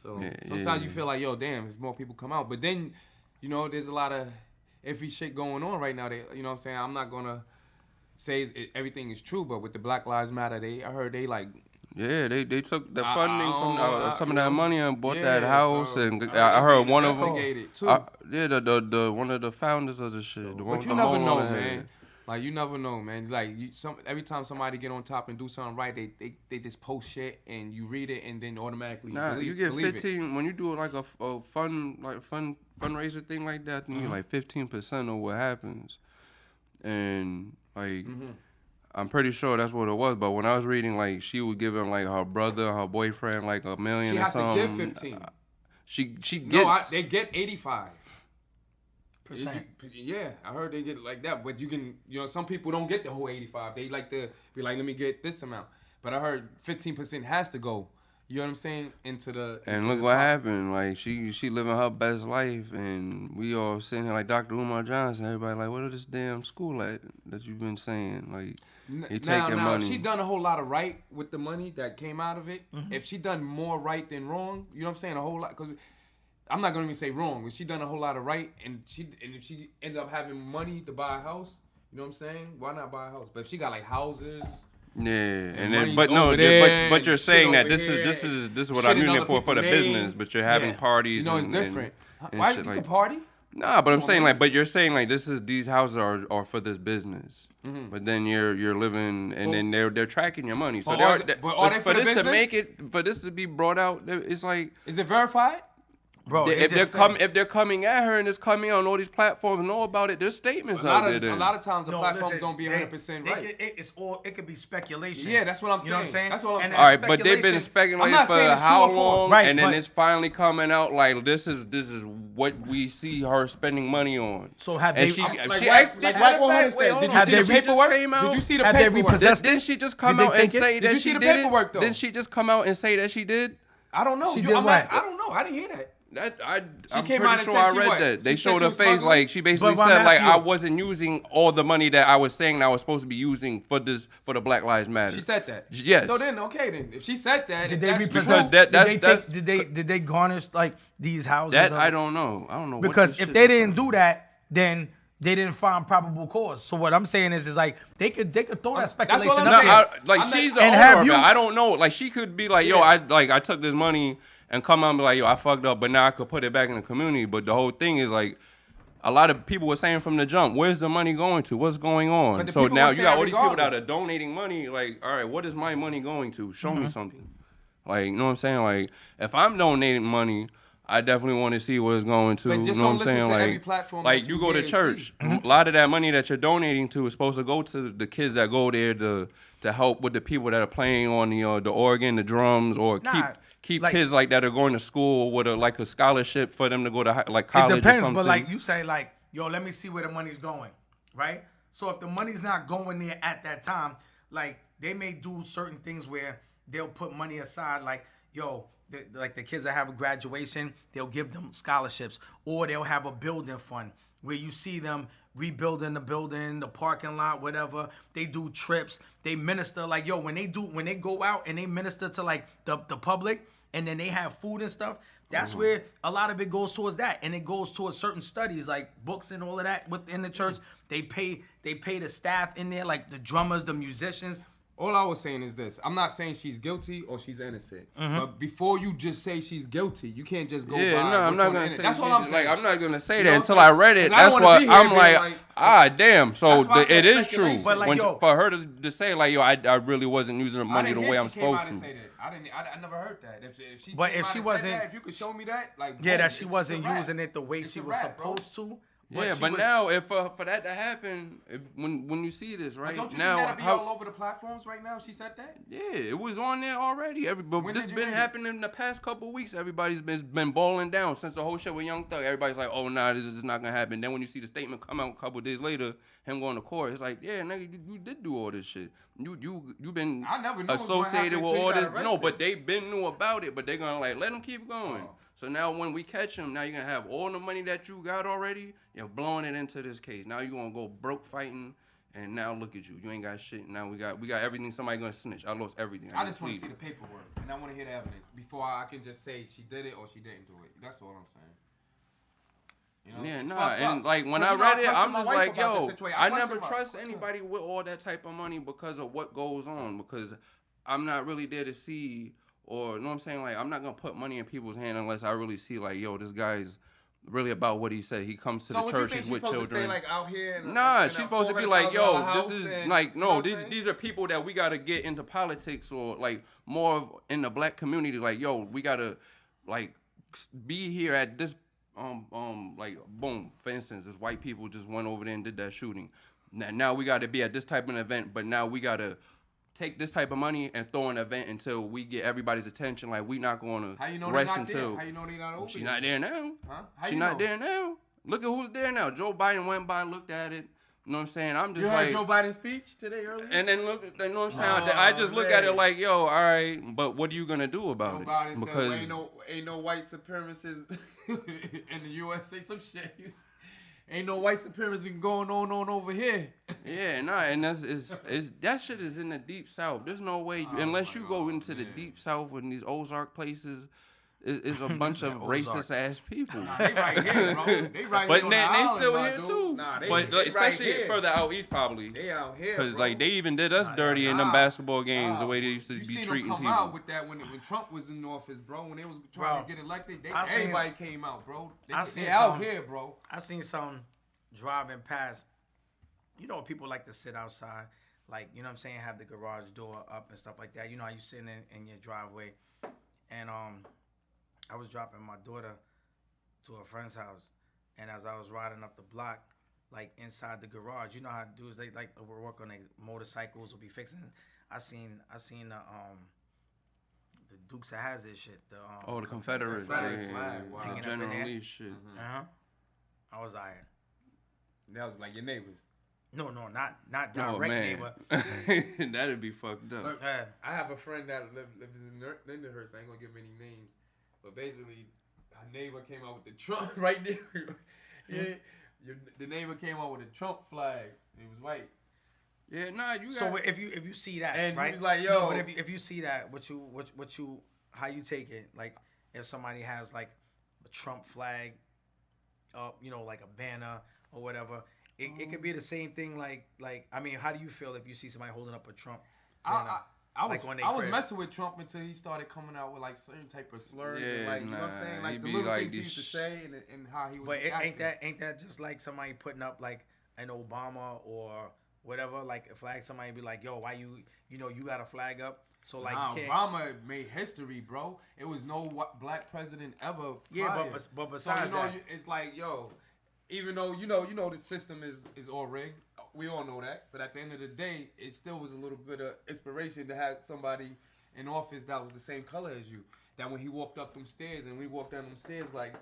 So sometimes you feel like, yo, damn, if more people come out. But then, there's a lot of iffy shit going on right now. You know what I'm saying? I'm not gonna say everything is true, but with the Black Lives Matter, I heard they like. Yeah, they took the funding from some of that money and bought that house, and I heard one of them. The one of the founders of the shit. But you never know, man. Like, you never know, man. Like, every time somebody get on top and do something right, they just post shit and you read it and then automatically you get 15 when you do like a fundraiser thing like that. Then you get like 15% of what happens, and like I'm pretty sure that's what it was. But when I was reading, like, she was giving like her brother, her boyfriend, like $1 million or something. She has to give 15. She gets. They get 85%. %. Yeah, I heard they get like that, but you can, some people don't get the whole 85. They like to be like, let me get this amount. But I heard 15% has to go. You know what I'm saying? And look what happened. Like, she living her best life, and we all sitting here like Dr. Umar Johnson. Everybody like, what is this damn school at that you've been saying? Like, you taking money. If she done a whole lot of right with the money that came out of it, if she done more right than wrong, you know what I'm saying? A whole lot, because I'm not gonna even say wrong, but she done a whole lot of right, and if she ended up having money to buy a house, you know what I'm saying? Why not buy a house? But if she got like houses, and then but you're saying that this is what I'm using it for the business, but you're having parties. It's different. Why you can party? Nah, but I'm saying like, but you're saying like these houses are for this business, but then you're living, and then they're tracking your money. So are they for this for this to be brought out, it's like, is it verified? Bro, if they're coming at her and it's coming on all these platforms and know about it, there's statements out there. A lot of times the platforms don't be 100% right. It could be speculation. Yeah, that's what I'm saying. You know what I'm saying? That's what I'm saying. All right, but they've been speculating for how long, right, and then it's finally coming out like this is what we see her spending money on. So have they? Did you see the paperwork? Did you see the paperwork? Didn't she just come out and say that she did it? Did you see the paperwork though? Didn't she just come out and say that she did? I don't know. She did what? I don't know. I didn't hear that. I'm pretty sure I read that. They showed her face like she basically said like I wasn't using all the money that I was saying that I was supposed to be using for the Black Lives Matter. She said that. Yes. So then, if she said that, did they because did they garnish like these houses? That I don't know. I don't know. Because if they didn't do that, then they didn't find probable cause. So what I'm saying is like they could throw that speculation. That's what I'm saying. She's the owner of it. I don't know. Like she could be like, yo, I took this money and come out and be like, yo, I fucked up, but now I could put it back in the community. But the whole thing is like, a lot of people were saying from the jump, where's the money going to? What's going on? So now you got all these people that are donating money. Like, all right, what is my money going to? Show me something. Like, you know what I'm saying? Like, if I'm donating money, I definitely want to see what it's going to. But just you know don't what I'm listen saying? to every platform like you go to church. A lot of that money that you're donating to is supposed to go to the kids that go there to help with the people that are playing on the organ, the drums, or keep like, kids like that are going to school with a scholarship for them to go to like college. It depends, or something. But like you say, like, yo, let me see where the money's going, right? So if the money's not going there at that time, like they may do certain things where they'll put money aside, like, yo, like the kids that have a graduation, they'll give them scholarships, or they'll have a building fund. where you see them rebuilding the building, the parking lot, whatever. They do trips. They minister like, yo, when they go out and they minister to like the public, and then they have food and stuff. That's where a lot of it goes towards that, and it goes towards certain studies like books and all of that within the church. They pay the staff in there, like the drummers, the musicians. All I was saying is this. I'm not saying she's guilty or she's innocent. But before you just say she's guilty, you can't just go by I'm not gonna say that's what I'm saying. Like, I'm not gonna say You that know until what I I'm read saying? it. 'Cause I don't That's wanna why be here I'm being like, damn. So That's why I said it is true. speculation. But like, yo, For her to say like, yo, I really wasn't using the money the way I'm supposed to. Say that. I never heard that. If she But came if out she and wasn't- said that, if you could show me that, like Yeah, boom, that she it's wasn't a wrap. using it the way It's she a was wrap, bro. supposed to. But now, if for that to happen, when you see this, right? Don't you now, think that'd be all over the platforms right now? She said that. Yeah, it was on there already. But When this did you been read it? happening in the past couple of weeks. Everybody's been balling down since the whole shit with Young Thug. Everybody's like, oh, nah, this is not gonna happen. Then when you see the statement come out a couple of days later, him going to court, it's like, yeah, nigga, you did do all this shit. You been I never knew it was gonna associated happen with until all you this. got No, arrested. but they been knew about it, but they're gonna like let him keep going. Oh. So now when we catch him, now you're gonna have all the money that you got already, you're blowing it into this case. Now you're gonna go broke fighting, and now look at you. You ain't got shit. Now we got everything. Somebody gonna snitch. I lost everything. I just want to see the paperwork, and I want to hear the evidence before I can just say she did it or she didn't do it. That's all I'm saying. You know, Yeah, it's nah, fucked and up. like when 'Cause, I you know, read it, questioned I'm my just wife like, about this yo, situation. I questioned never my- trust anybody with all that type of money because of what goes on. Because I'm not really there to see, or you know what I'm saying, like I'm not gonna put money in people's hand unless I really see, like, yo, this guy's really about what he said. He comes to So the what you church, think he's she's with supposed to children. stay like out here? Nah, she's supposed to be like, yo, this is like, no, these these are people that we gotta get into politics or like more of in the black community. Like, yo, we gotta like be here at this like boom. For instance, this white people just went over there and did that shooting. Now we gotta be at this type of event, but now we gotta take this type of money and throw an event until we get everybody's attention. Like, we not gonna How you know rest they're not until there? How you know they're not over? she's not there now. Huh? How She's you not know? there now. Look at who's there now. Joe Biden went by, looked at it. You know what I'm saying? I'm just You heard like, Joe Biden's speech today earlier? and then look, you know what I'm saying? I just look at it man. like, yo, all right, but what are you gonna do Joe about it? Biden said, Because well, ain't no white supremacists in the USA. Some shit. Ain't no white supremacy going on over here. yeah, nah, and that shit is in the deep south. There's no way unless you go into the deep south in these Ozark places. It's a bunch of racist ass people. Nah, they right here, bro. They right But here. they on the still island, here my too. dude. Nah, But they especially right here. further out east, probably. They out here, Because bro. like they even did us dirty in them basketball games the way they used to you be seen treating them come people. out with that when Trump was in office, bro. When they was trying to get elected, everybody came out, bro. They out here, bro. I seen some driving past. You know, people like to sit outside, like, you know what I'm saying, have the garage door up and stuff like that. You know how you sitting in your driveway, and I was dropping my daughter to a friend's house, and as I was riding up the block, like inside the garage, you know how dudes they like to work on their motorcycles or be fixing. I seen the Dukes of Hazzard shit. The Confederate flag, wow. wow. Hanging up in General there. Lee shit. I was iron. That was like your neighbors. No, not Oh direct man, neighbor. that'd be fucked up. Look, Yeah. I have a friend that lives in Lindenhurst. I ain't gonna give many names, but basically, her neighbor came out with the Trump right there. The neighbor came out with a Trump flag. It was white. Yeah, nah, you got. So if you see that, And right? he was like, No, yo. but if you see that, what you how you take it? Like, if somebody has like a Trump flag, you know, like a banner or whatever, it could be the same thing. Like I mean, how do you feel if you see somebody holding up a Trump banner? I was crib? messing with Trump until he started coming out with like certain type of slurs, and Yeah, like you know what I'm saying, he like the be little like things he this used to say and how he was. But acting. ain't that just like somebody putting up like an Obama or whatever, like a flag? Somebody be like, yo, why you got a flag up? So like, Nah, you can't, Obama made history, bro. It was no black president ever. yeah, prior. but besides so, you know, that, it's like, yo, even though you know the system is all rigged, we all know that. But at the end of the day, it still was a little bit of inspiration to have somebody in office that was the same color as you. That when he walked up them stairs and we walked down them stairs, like,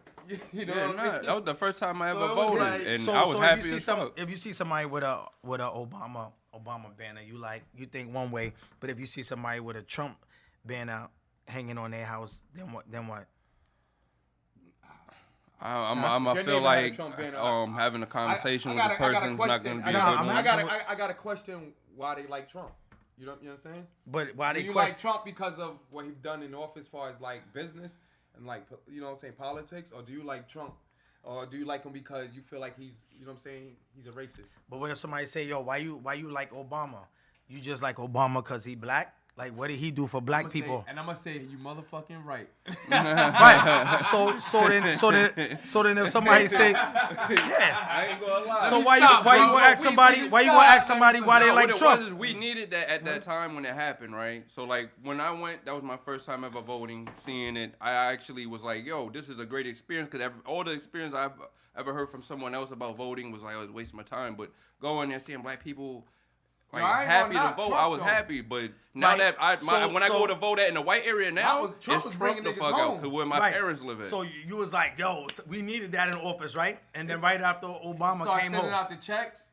you know, Yeah, what I nah, mean? that was the first time I So ever it was voted, like- and so I was so happy if you see as fuck. if you see somebody with a Obama banner, you think one way, but if you see somebody with a Trump banner hanging on their house, then what? I'm If your feel neighbor had a like Trump banner, having a conversation with I the got a person's not question. gonna be Nah, a good I'm look. asking- I got a question. Why they like Trump? You know what I'm saying? But why Do they you question? like Trump because of what he's done in office, as far as like business and like you know what I'm saying, politics, or do you like Trump, or do you like him because you feel like he's, you know what I'm saying, he's a racist? But when somebody say, "Yo, why you like Obama?" You just like Obama because he black? Like, what did he do for black people? And I'm gonna say you motherfucking right. Right. So then if somebody say, yeah. I ain't gonna lie. So why you gonna ask somebody why they like what Trump? it was is we needed that at that time when it happened, right? So like when I went, that was my first time ever voting, seeing it. I actually was like, yo, this is a great experience, because all the experience I've ever heard from someone else about voting was like I was wasting my time. But going there seeing black people like happy to vote, Trump, I was though. happy. But now Right. that when I go to vote in the white area now, Trump was it's bringing Trump the niggas fuck home. out, because where my Right. parents live at. So you was like, yo, we needed that in office, right? And then right after Obama Start came sending home, out the checks.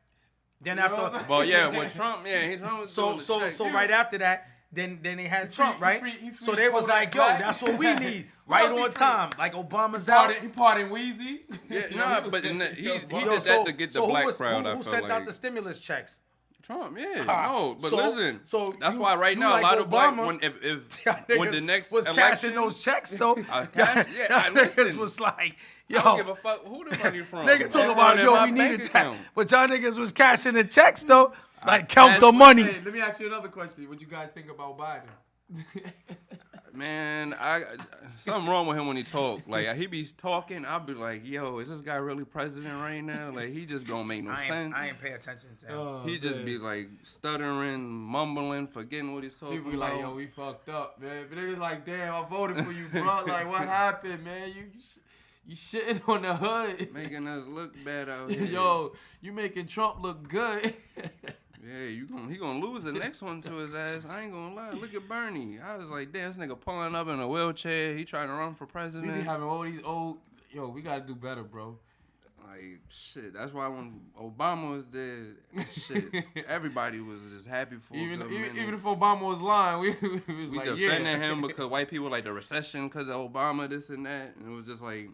then You know what I'm after saying? Well, yeah, with Trump, Trump was doing the check. so right after that, then they had Trump, right? he So free they was Kodak like, yo, Black. that's what we need, Who right else he on free? time. Like Obama's out. He pardoned Wheezy. Yeah, You know, nah, he was but getting- he Yo, did that to get the black crowd. Who I felt sent like out the stimulus checks? Trump, yeah, Ha. no, but So- listen, so that's you- why right you now like a lot of black Obama. when if Y'all when the niggas next was election, cashing those checks though. I was cashing, yeah, Y'all listen, niggas was like, I don't give yo, a fuck who the money from. nigga That talk about money in yo, my we bank needed account. that, but y'all niggas was cashing the checks though. Like count the money. Hey, let me ask you another question. What you guys think about Biden? Man, something wrong with him when he talk. Like he be talking, I'll be like, yo, is this guy really president right now? Like he just don't make no sense. I ain't pay attention to him. Oh, He just man. be like stuttering, mumbling, forgetting what he's talking People be about. like, yo, we fucked up, man. But niggas like, damn, I voted for you, bro. Like, what happened, man? You shitting on the hood. Making us look bad out here. Yo, you making Trump look good. Yeah, he gonna lose the next one to his ass. I ain't gonna lie. Look at Bernie. I was like, damn, this nigga pulling up in a wheelchair. He trying to run for We president. be having all these old, yo, we gotta do better, bro. Like shit. That's why when Obama was there, shit, everybody was just happy for Even a good minute. if Obama was lying, we was We like, defending yeah. him because white people like the recession because of Obama, this and that, and it was just like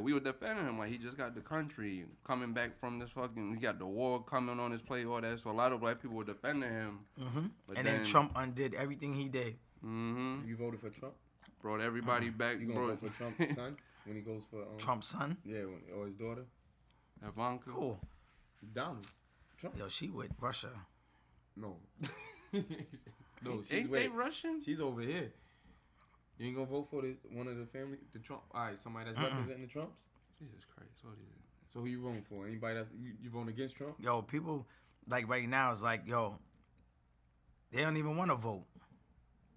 we were defending him. Like he just got the country coming back from this fucking. He got the war coming on his plate, all that. So a lot of black people were defending him. But And then Trump undid everything he did. You voted for Trump? Brought everybody back. You gonna vote for Trump's son when he goes for Trump's son. Yeah, or his daughter? Ivanka. Cool. Down. Trump? Yo, she with Russia. No. No, she's Ain't they Russian? She's over here. You ain't gonna vote for one of the family, the Trump? All right, somebody that's representing the Trumps. Jesus Christ, what is it? So who you voting for? Anybody that's you voting against Trump? Yo, people like right now is like, yo, they don't even want to vote.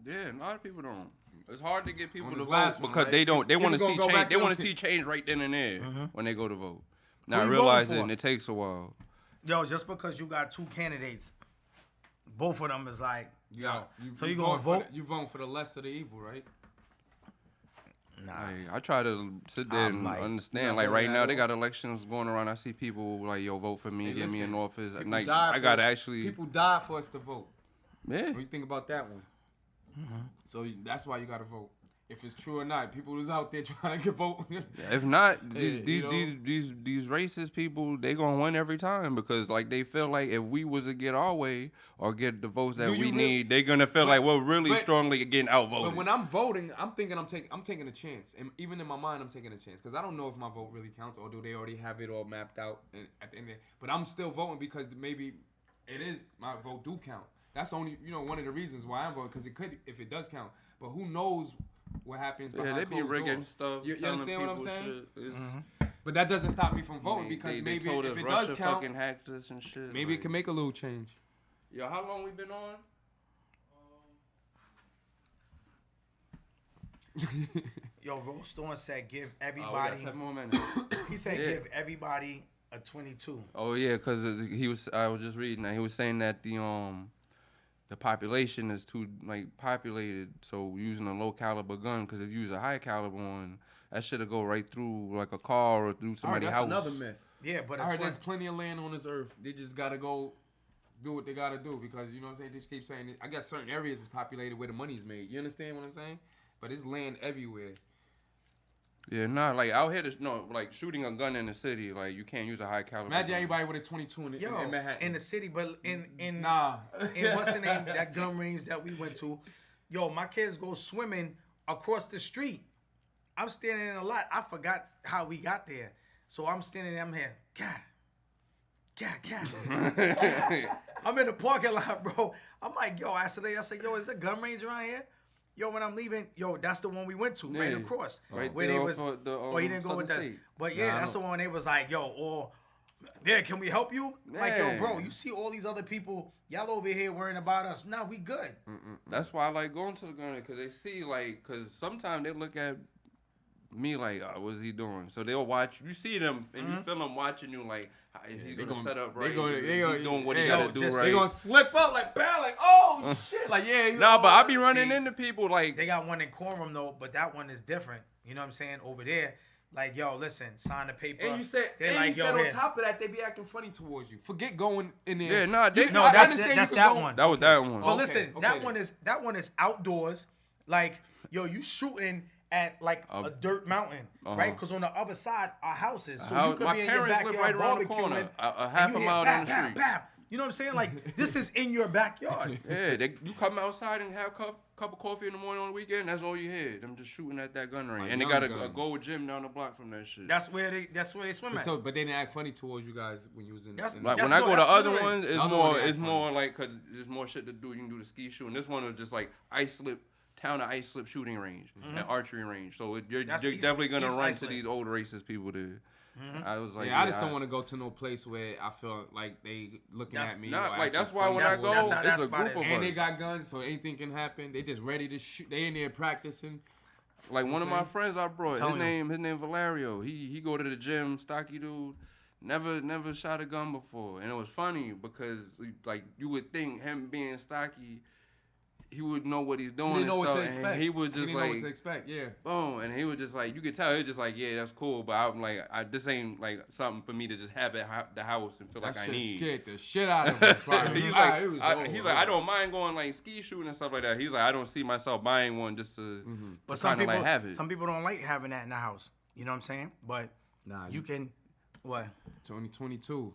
Yeah, a lot of people don't. It's hard to get people On to this vote last one, because right? they don't. They People want to gonna see go change. back They to want the- to see change right then and there when they go to vote. Now Who you realizing voting for? it takes a while. Yo, just because you got two candidates, both of them is like, Yeah. So you gonna vote? You voting for the lesser of the evil, right? nah. Like, I try to sit there I'm and like- understand. not Like right voting now, at they all? got elections going around. I see people like, "Yo, vote for me, Hey, get me in listen, office." people Like, died I for gotta us. actually, People died for us to vote. yeah. What do you think about that one? So that's why you gotta vote. If it's true or not, people who's out there trying to get vote. If not, Hey, these you know? these racist people, they gonna win every time because like they feel like if we was to get our way or get the votes that Do we you need, they gonna feel like we're really but- strongly getting outvoted. But when I'm voting, I'm thinking I'm taking a chance, and even in my mind, I'm taking a chance because I don't know if my vote really counts or do they already have it all mapped out at the end. But I'm still voting because maybe it is my vote do count. That's the only one of the reasons why I'm voting because it could if it does count. But who knows what happens behind yeah, they be closed rigging doors. stuff. You telling understand what I'm people saying? shit. It's- But that doesn't stop me from voting because they maybe told if us it Russia does count, fucking hacked us and shit. maybe it like- can make a little change. Yo, how long we been on? Yo, Rose Thorne said give Oh, we everybody. got 10 more minutes. He said Yeah. give everybody a 22. Oh yeah, because I was just reading that he was saying that the population is too populated, so using a low caliber gun, because if you use a high caliber one, that shit'll go right through like a car or through somebody's that's house. another myth. Yeah, but I heard there's it's plenty of land on this earth. They just gotta go do what they gotta do because you know what I'm saying. They just keep saying. I guess certain areas is populated where the money's made. You understand what I'm saying? But it's land everywhere. Yeah, nah, like out here, like shooting a gun in the city, like you can't use a high caliber. Imagine gun. everybody with a 22 in Manhattan. In the city, but in in what's the name, that gun range that we went to, yo, my kids go swimming across the street. I'm standing in a lot. I forgot how we got there. So I'm standing there, I'm here. God. I'm in the parking lot, bro. I'm like, yo, I said, yo, is there a gun range around here? Yo, when I'm leaving, yo, that's the one we went to, right across. Right where there they was, he didn't go with that. But yeah, that's the one they was like, yo, or, yeah, can we help you? Yeah. Like, yo, bro, you see all these other people, y'all over here worrying about us. Nah, we good. That's why I like going to the gun range, because they see, like, because sometimes they look at me like, oh, what's he doing? So they'll watch. You see them, and you feel them watching you like, he's going to set up right. He's doing what he got to do right. They going to slip up like, bam, like, oh, shit. Like, yeah. Nah, but I be running into people like. They got one in Quorum, though, but that one is different. You know what I'm saying? Over there, like, yo, listen, sign the paper. And you said, on top of that, they be acting funny towards you. Forget going in there. Yeah, nah, that's that one. That was that one. Well, listen, that one is outdoors. Like, yo, you shooting at like a dirt mountain, right? Because on the other side are houses, so you could be in your backyard live right around the corner, a half a mile down the street. You know what I'm saying? Like, this is in your backyard. Yeah, you come outside and have a cup of coffee in the morning on the weekend. That's all you hear. Them just shooting at that gun range, and they got a gold gym down the block from that shit. That's where they swim at. So, but they didn't act funny towards you guys when you was in. Like when I go to other ones, it's more like because there's more shit to do. You can do the ski shooting. This one was just like town of ice slip shooting range and archery range. So you're definitely gonna run to these old racist people there. I was like, I just don't want to go to no place where I feel like they looking at me. Not like that's why when I go, it's a group of us. And they got guns, so anything can happen. They just ready to shoot. They in there practicing. Like one of my friends I brought, his name Valerio. He go to the gym, stocky dude. Never shot a gun before, and it was funny because like you would think him being stocky, he would know what he's doing. He didn't know what to expect. He would just know what to expect, yeah. Boom, and he was just like, you could tell he was just like, yeah, that's cool, but I'm like, this ain't like something for me to just have at the house and feel like I need. That scared the shit out of him. He's like, I don't mind going like ski shooting and stuff like that. He's like, I don't see myself buying one just to, but some people like have it. Some people don't like having that in the house. You know what I'm saying? but you can. What? 2022,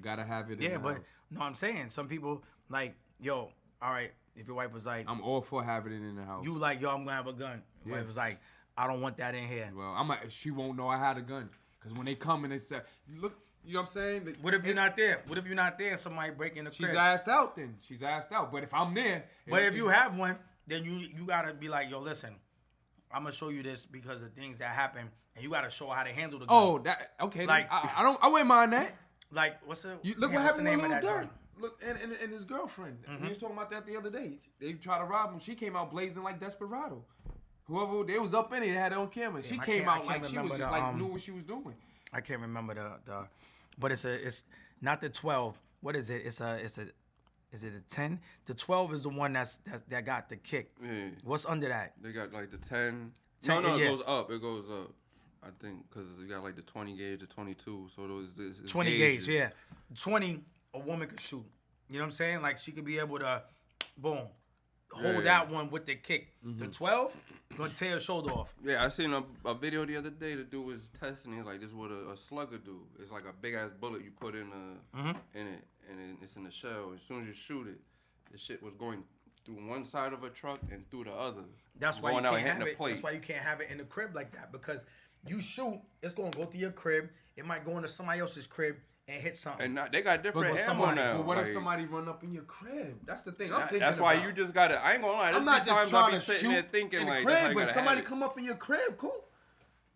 gotta have it. Yeah, but no, I'm saying some people like, yo, all right. If your wife was like, I'm all for having it in the house. You like, yo, I'm gonna have a gun. Your wife was like, I don't want that in here. Well, she won't know I had a gun because when they come and they say, look, you know what I'm saying? What if you're not there? What if you're not there? Somebody break in the crib. She's asked out then. She's asked out. But if I'm there, but if you have one, then you gotta be like, yo, listen, I'm gonna show you this because of things that happen, and you gotta show how to handle the gun. Oh, that okay. Like I wouldn't mind that. Like what's the look what happened with Lil Durk. Look, and his girlfriend. We was talking about that the other day. They tried to rob him. She came out blazing like Desperado. Whoever they was up in it, they had it on camera. She came out like she was just like knew what she was doing. I can't remember the but it's not the 12. What is it? Is it a 10? The 12 is the one that got the kick. Yeah. What's under that? They got like the 10. No, it goes up. It goes up. I think because you got like the 20 gauge, the 22. So those 20 gauge, yeah. 20. A woman could shoot. You know what I'm saying? Like she could be able to, boom, hold that one with the kick. The 12, gonna tear your shoulder off. Yeah, I seen a video the other day. The dude was testing it. Like this is what a slugger do. It's like a big ass bullet you put in it, and it's in the shell. As soon as you shoot it, the shit was going through one side of a truck and through the other. That's why you can't have it. That's why you can't have it in the crib like that because you shoot, it's gonna go through your crib. It might go into somebody else's crib. And hit something. And they got different ammo now. But what if somebody run up in your crib? That's the thing. I'm thinking that's why you just gotta. I ain't gonna lie. I'm not just trying to shoot there thinking in the like, crib, but somebody come up in your crib, cool.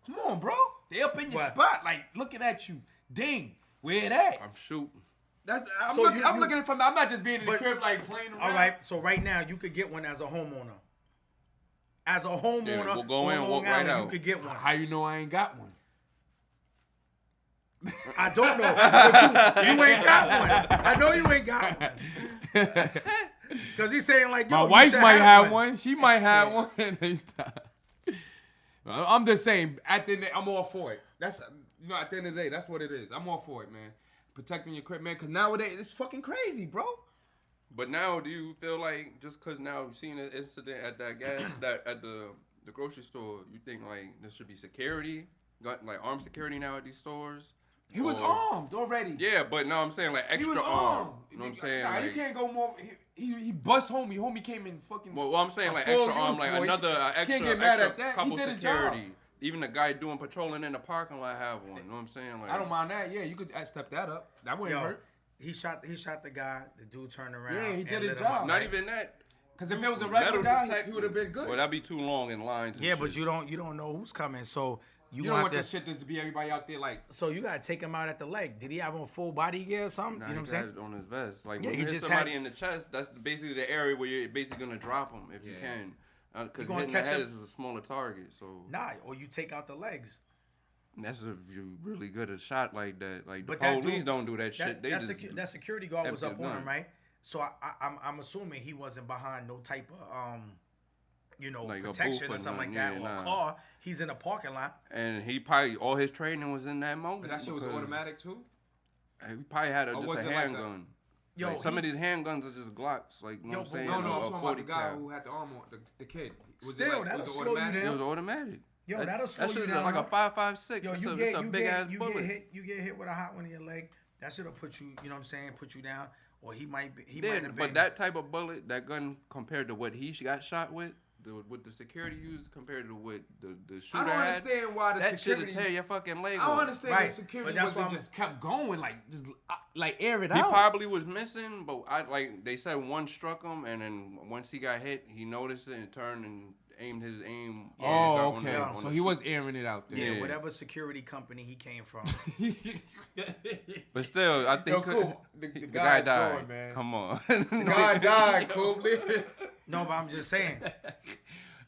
Come on, bro. They up in your spot, like looking at you. Ding, where it at? I'm shooting. I'm looking at from. I'm not just being in the crib like playing around. All right. So right now you could get one as a homeowner. As a homeowner, we'll go in, walk right out. You could get one. How you know I ain't got one? I don't know. But you ain't got one. I know you ain't got one. Because he's saying like, yo, my wife might have one. She might have one. I'm just saying, at the end of the day, I'm all for it. That's at the end of the day, that's what it is. I'm all for it, man. Protecting your crib, man. Because nowadays, it's fucking crazy, bro. But now, do you feel like just because now you've seen an incident at that at the the grocery store, you think like there should be security, got like armed security now at these stores? He was armed already. Yeah, but no, I'm saying like extra He was armed. You know what I'm saying? Nah, like, you can't go more. He bust homie. Homie came in fucking. Well, I'm saying like full extra armed, like uniform. another Can't extra, get mad extra at that. He couple did his security. job. Even the guy doing patrolling in the parking lot have one. You know what I'm saying? Like I don't mind that. Yeah, you could step that up. That wouldn't hurt. He shot the guy. The dude turned around. Yeah, he and did his lit him up, job. Not right? even that. Because if it was a regular guy, he would have been good. Well, that'd be too long in lines. Yeah, but you don't know who's coming, so you don't want this shit just to be everybody out there like. So you gotta take him out at the leg. Did he have on full body gear or something? Nah, you know what I'm saying? He got it on his vest. Like Yeah, when he you hit just somebody had- in the chest, that's basically the area where you're basically gonna drop him if you can. Because gonna hitting the catch head him? is a smaller target. So Nah, or you take out the legs. that's if you're really good at a shot like that. Like the But that police dude- don't do that shit. They that, just that security guard was empty up a on gun. him, right? So I'm assuming he wasn't behind no type of Like a protection booth or or something like nothing. that, Yeah, or a nah. car. He's in a parking lot. And he probably all his training was in that moment. But that shit was because automatic too. He probably had Or just was a it like handgun. Yo, Like, some of these handguns are just Glocks. Like you know Yo, what I'm saying? No, It's I'm a talking about 40 the guy cal. who had the arm on, the kid. Still, that'll slow you down. It was automatic. Yo, That- that'll slow that you shit is down. like a 5.56. Yo, It's you a get big ass bullet. you get hit with a hot one in your leg. That should have put you. You know what I'm saying? Put you down. Or he might be. He might have been. But that type of bullet, that gun, compared to what he got shot with, what the security used compared to what the shooter I don't had, understand why the that security. shit'll tear your fucking leg I don't off. understand Right, the security but that's wasn't why just kept going like air it He out. probably was missing, but they said one struck him, and then once he got hit, he noticed it and turned and aimed his aim. Oh, on okay. the- on So the he was airing it out there. Yeah, Yeah. whatever security company he came from. But still, I think Yo, cool. The the guy's guy died. gone, man. Come on. The guy died, Cooley. No, but I'm just saying.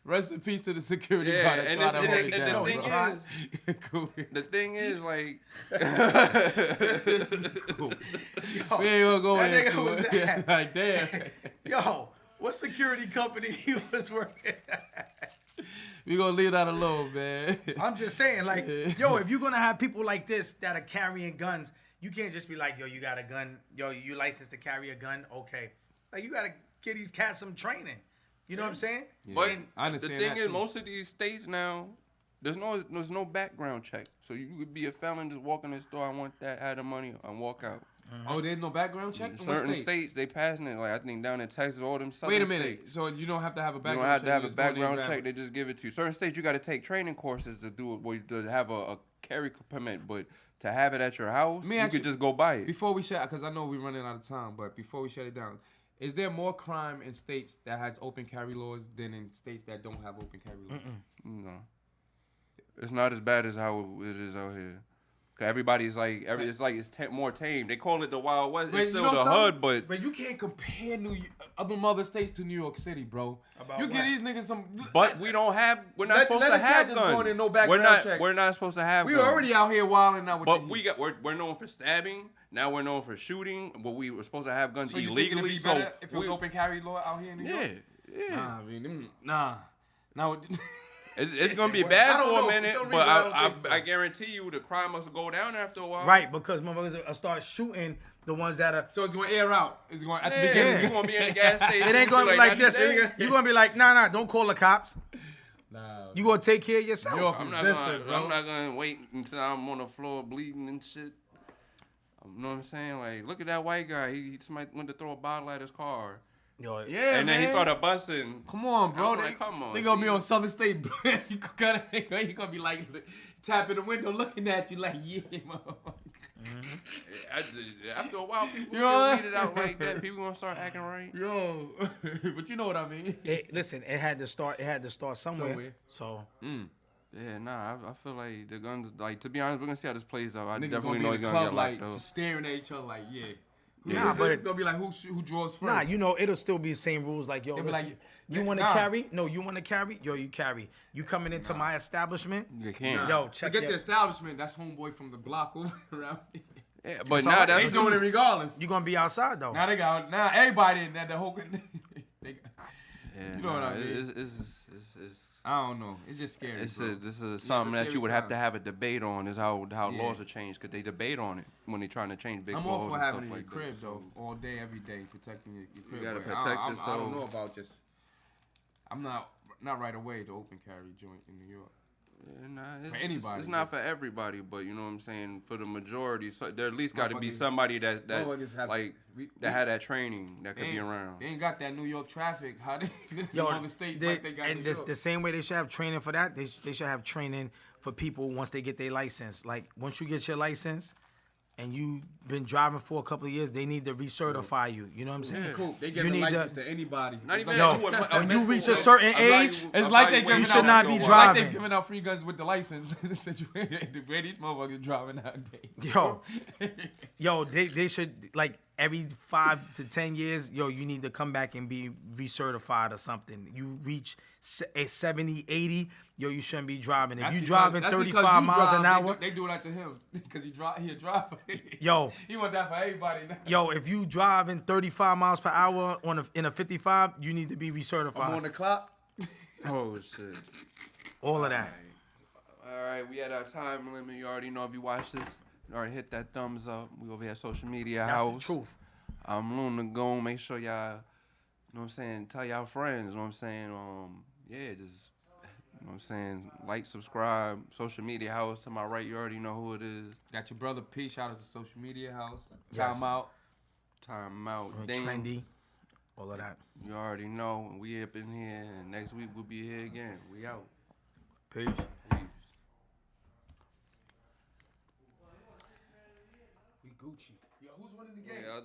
Rest in peace to the security Yeah, guard that and tried it's- to hold and it the down, thing bro. is- Cooley. The thing is, like, Cool. Yo, We ain't gonna go that into nigga was it. that. Like, damn. Yo, what security company he was working at? We gonna leave that alone, man. I'm just saying, like, Yeah. yo, if you're gonna have people like this that are carrying guns, you can't just be like, yo, you got a gun, yo, you licensed to carry a gun, okay. Like, you gotta give these cats some training. You know what I'm saying? but And I the understand thing that is, too. most of these states now, there's no background check. So you could be a felon, just walk in the store, I want that, have the money, and walk out. Oh, there's no background check? In what Certain states? states, they passing it. Like, I think down in Texas, all them southern Wait a minute. states. So you don't have to have a You background don't have check? to have you a just go in there and background grab check. it. They just give it to you. Certain states, you got to take training courses to do it, to have a carry permit. But to have it at your house, Me you actually- could just go buy it. Before we shut, because I know we're running out of time, but before we shut it down, is there more crime in states that has open carry laws than in states that don't have open carry laws? No, it's not as bad as how it is out here. 'Cause everybody's like, it's more tame. They call it the Wild West. But It's you still know the something? hood, but But you can't compare other states to New York City, bro. About You what? get these niggas some. we don't have. We're not Let- supposed let to a cat have just go in guns. there, no background check. We're not supposed to have. We guns. already out here wilding out with But the we're known for stabbing. Now we're known for shooting. But we were supposed to have guns So you think it'd illegally. be So better if it was open carry law out here in New York? yeah. Nah, I mean, nah. Now, It's gonna be I bad don't for know. a For minute, some but reason, I don't think so. I guarantee you the crime must go down after a while. right, because motherfuckers will start shooting the ones that are. so it's going to air out. It's going at the Yeah, beginning. you gonna be in the gas station. It ain't gonna be like this. You're You're gonna be like, nah, don't call the cops. Nah, You gonna take care of yourself. New York I'm is not different, gonna. I'm bro. not gonna wait until I'm on the floor bleeding and shit. You know what I'm saying? Like, look at that white guy. Somebody went to throw a bottle at his car, Yo, Yeah, and then he man. started busting. Come on, bro. I'm like, come on, They gonna be see? on Southern State. You gonna be like tapping the window, looking at you like, yeah, motherfucker. After a while, people You know what? get weeded out like that. People gonna start acting right. Yo, but you know what I mean. listen, it had to start. It had to start somewhere. Somewhere. So Yeah, nah. I feel like the guns. Like, to be honest, we're gonna see how this plays out. I Niggas definitely gonna be know in he's the gonna club get like locked up. just staring at each other like, yeah. Nah, It's but- gonna be like who draws first. nah, you know it'll still be the same rules. Like yo, They be listen, like, you yeah, want to nah. carry? No, you want to carry? Yo, you carry. You coming into my establishment? You can't. Yo, check Forget your- the establishment. That's homeboy from the block over around. Yeah, but So now they They that's doing it regardless. You gonna be outside though? Now they got everybody in there. The whole. They, Yeah, You know what I mean. It's I don't know. It's just scary. bro. this is something that scary you would have to time. have a debate on. Is how Yeah. laws are changed, because they debate on it when they're trying to change big I'm laws all for and having stuff it in like your crib that. though, So, all day, every day, protecting your crib. gotta but protect I don't yourself. know about just. I'm not not right away, the open carry joint in New York. Yeah, nah, For anybody, it's not for everybody, but you know what I'm saying. For the majority, so there at least got to be somebody that had that training that could be around. They ain't got that New York traffic. How they Yo, in the states like they got and New York. the same way they should have training for that, they should have training for people once they get their license. Like once you get your license and you've been driving for a couple of years, they need to recertify you. You know what I'm saying? Yeah. Cool. They give a license to anybody. Not even when you reach a certain age, it's like they giving you should not be driving. Like they giving out free guns with the license. The way these motherfuckers driving nowadays. Yo, they should like every 5 to 10 years. Yo, you need to come back and be recertified or something. You reach a 70, 80. Yo, you shouldn't be driving. If you driving 35 miles an hour, they do that to him because he a driver. Yo, he want that for everybody now. Yo, if you driving 35 miles per hour in a 55, you need to be recertified. I'm on the clock. Oh shit! All of that. All right, we at our time limit. You already know if you watch this, you already hit that thumbs up. We over here at Social Media That's House. the truth. I'm Luna Goon. Make sure y'all, you know what I'm saying, tell y'all friends, you know what I'm saying, yeah, just, you know what I'm saying, like, subscribe, Social Media House. To my right, you already know who it is. Got your brother P. Shout out to Social Media House. Yes. Timeout. Trendy. All of that. You already know. We up in here, and next week we'll be here again. We out. Peace. We Gucci. Yo, who's winning the game? Yeah,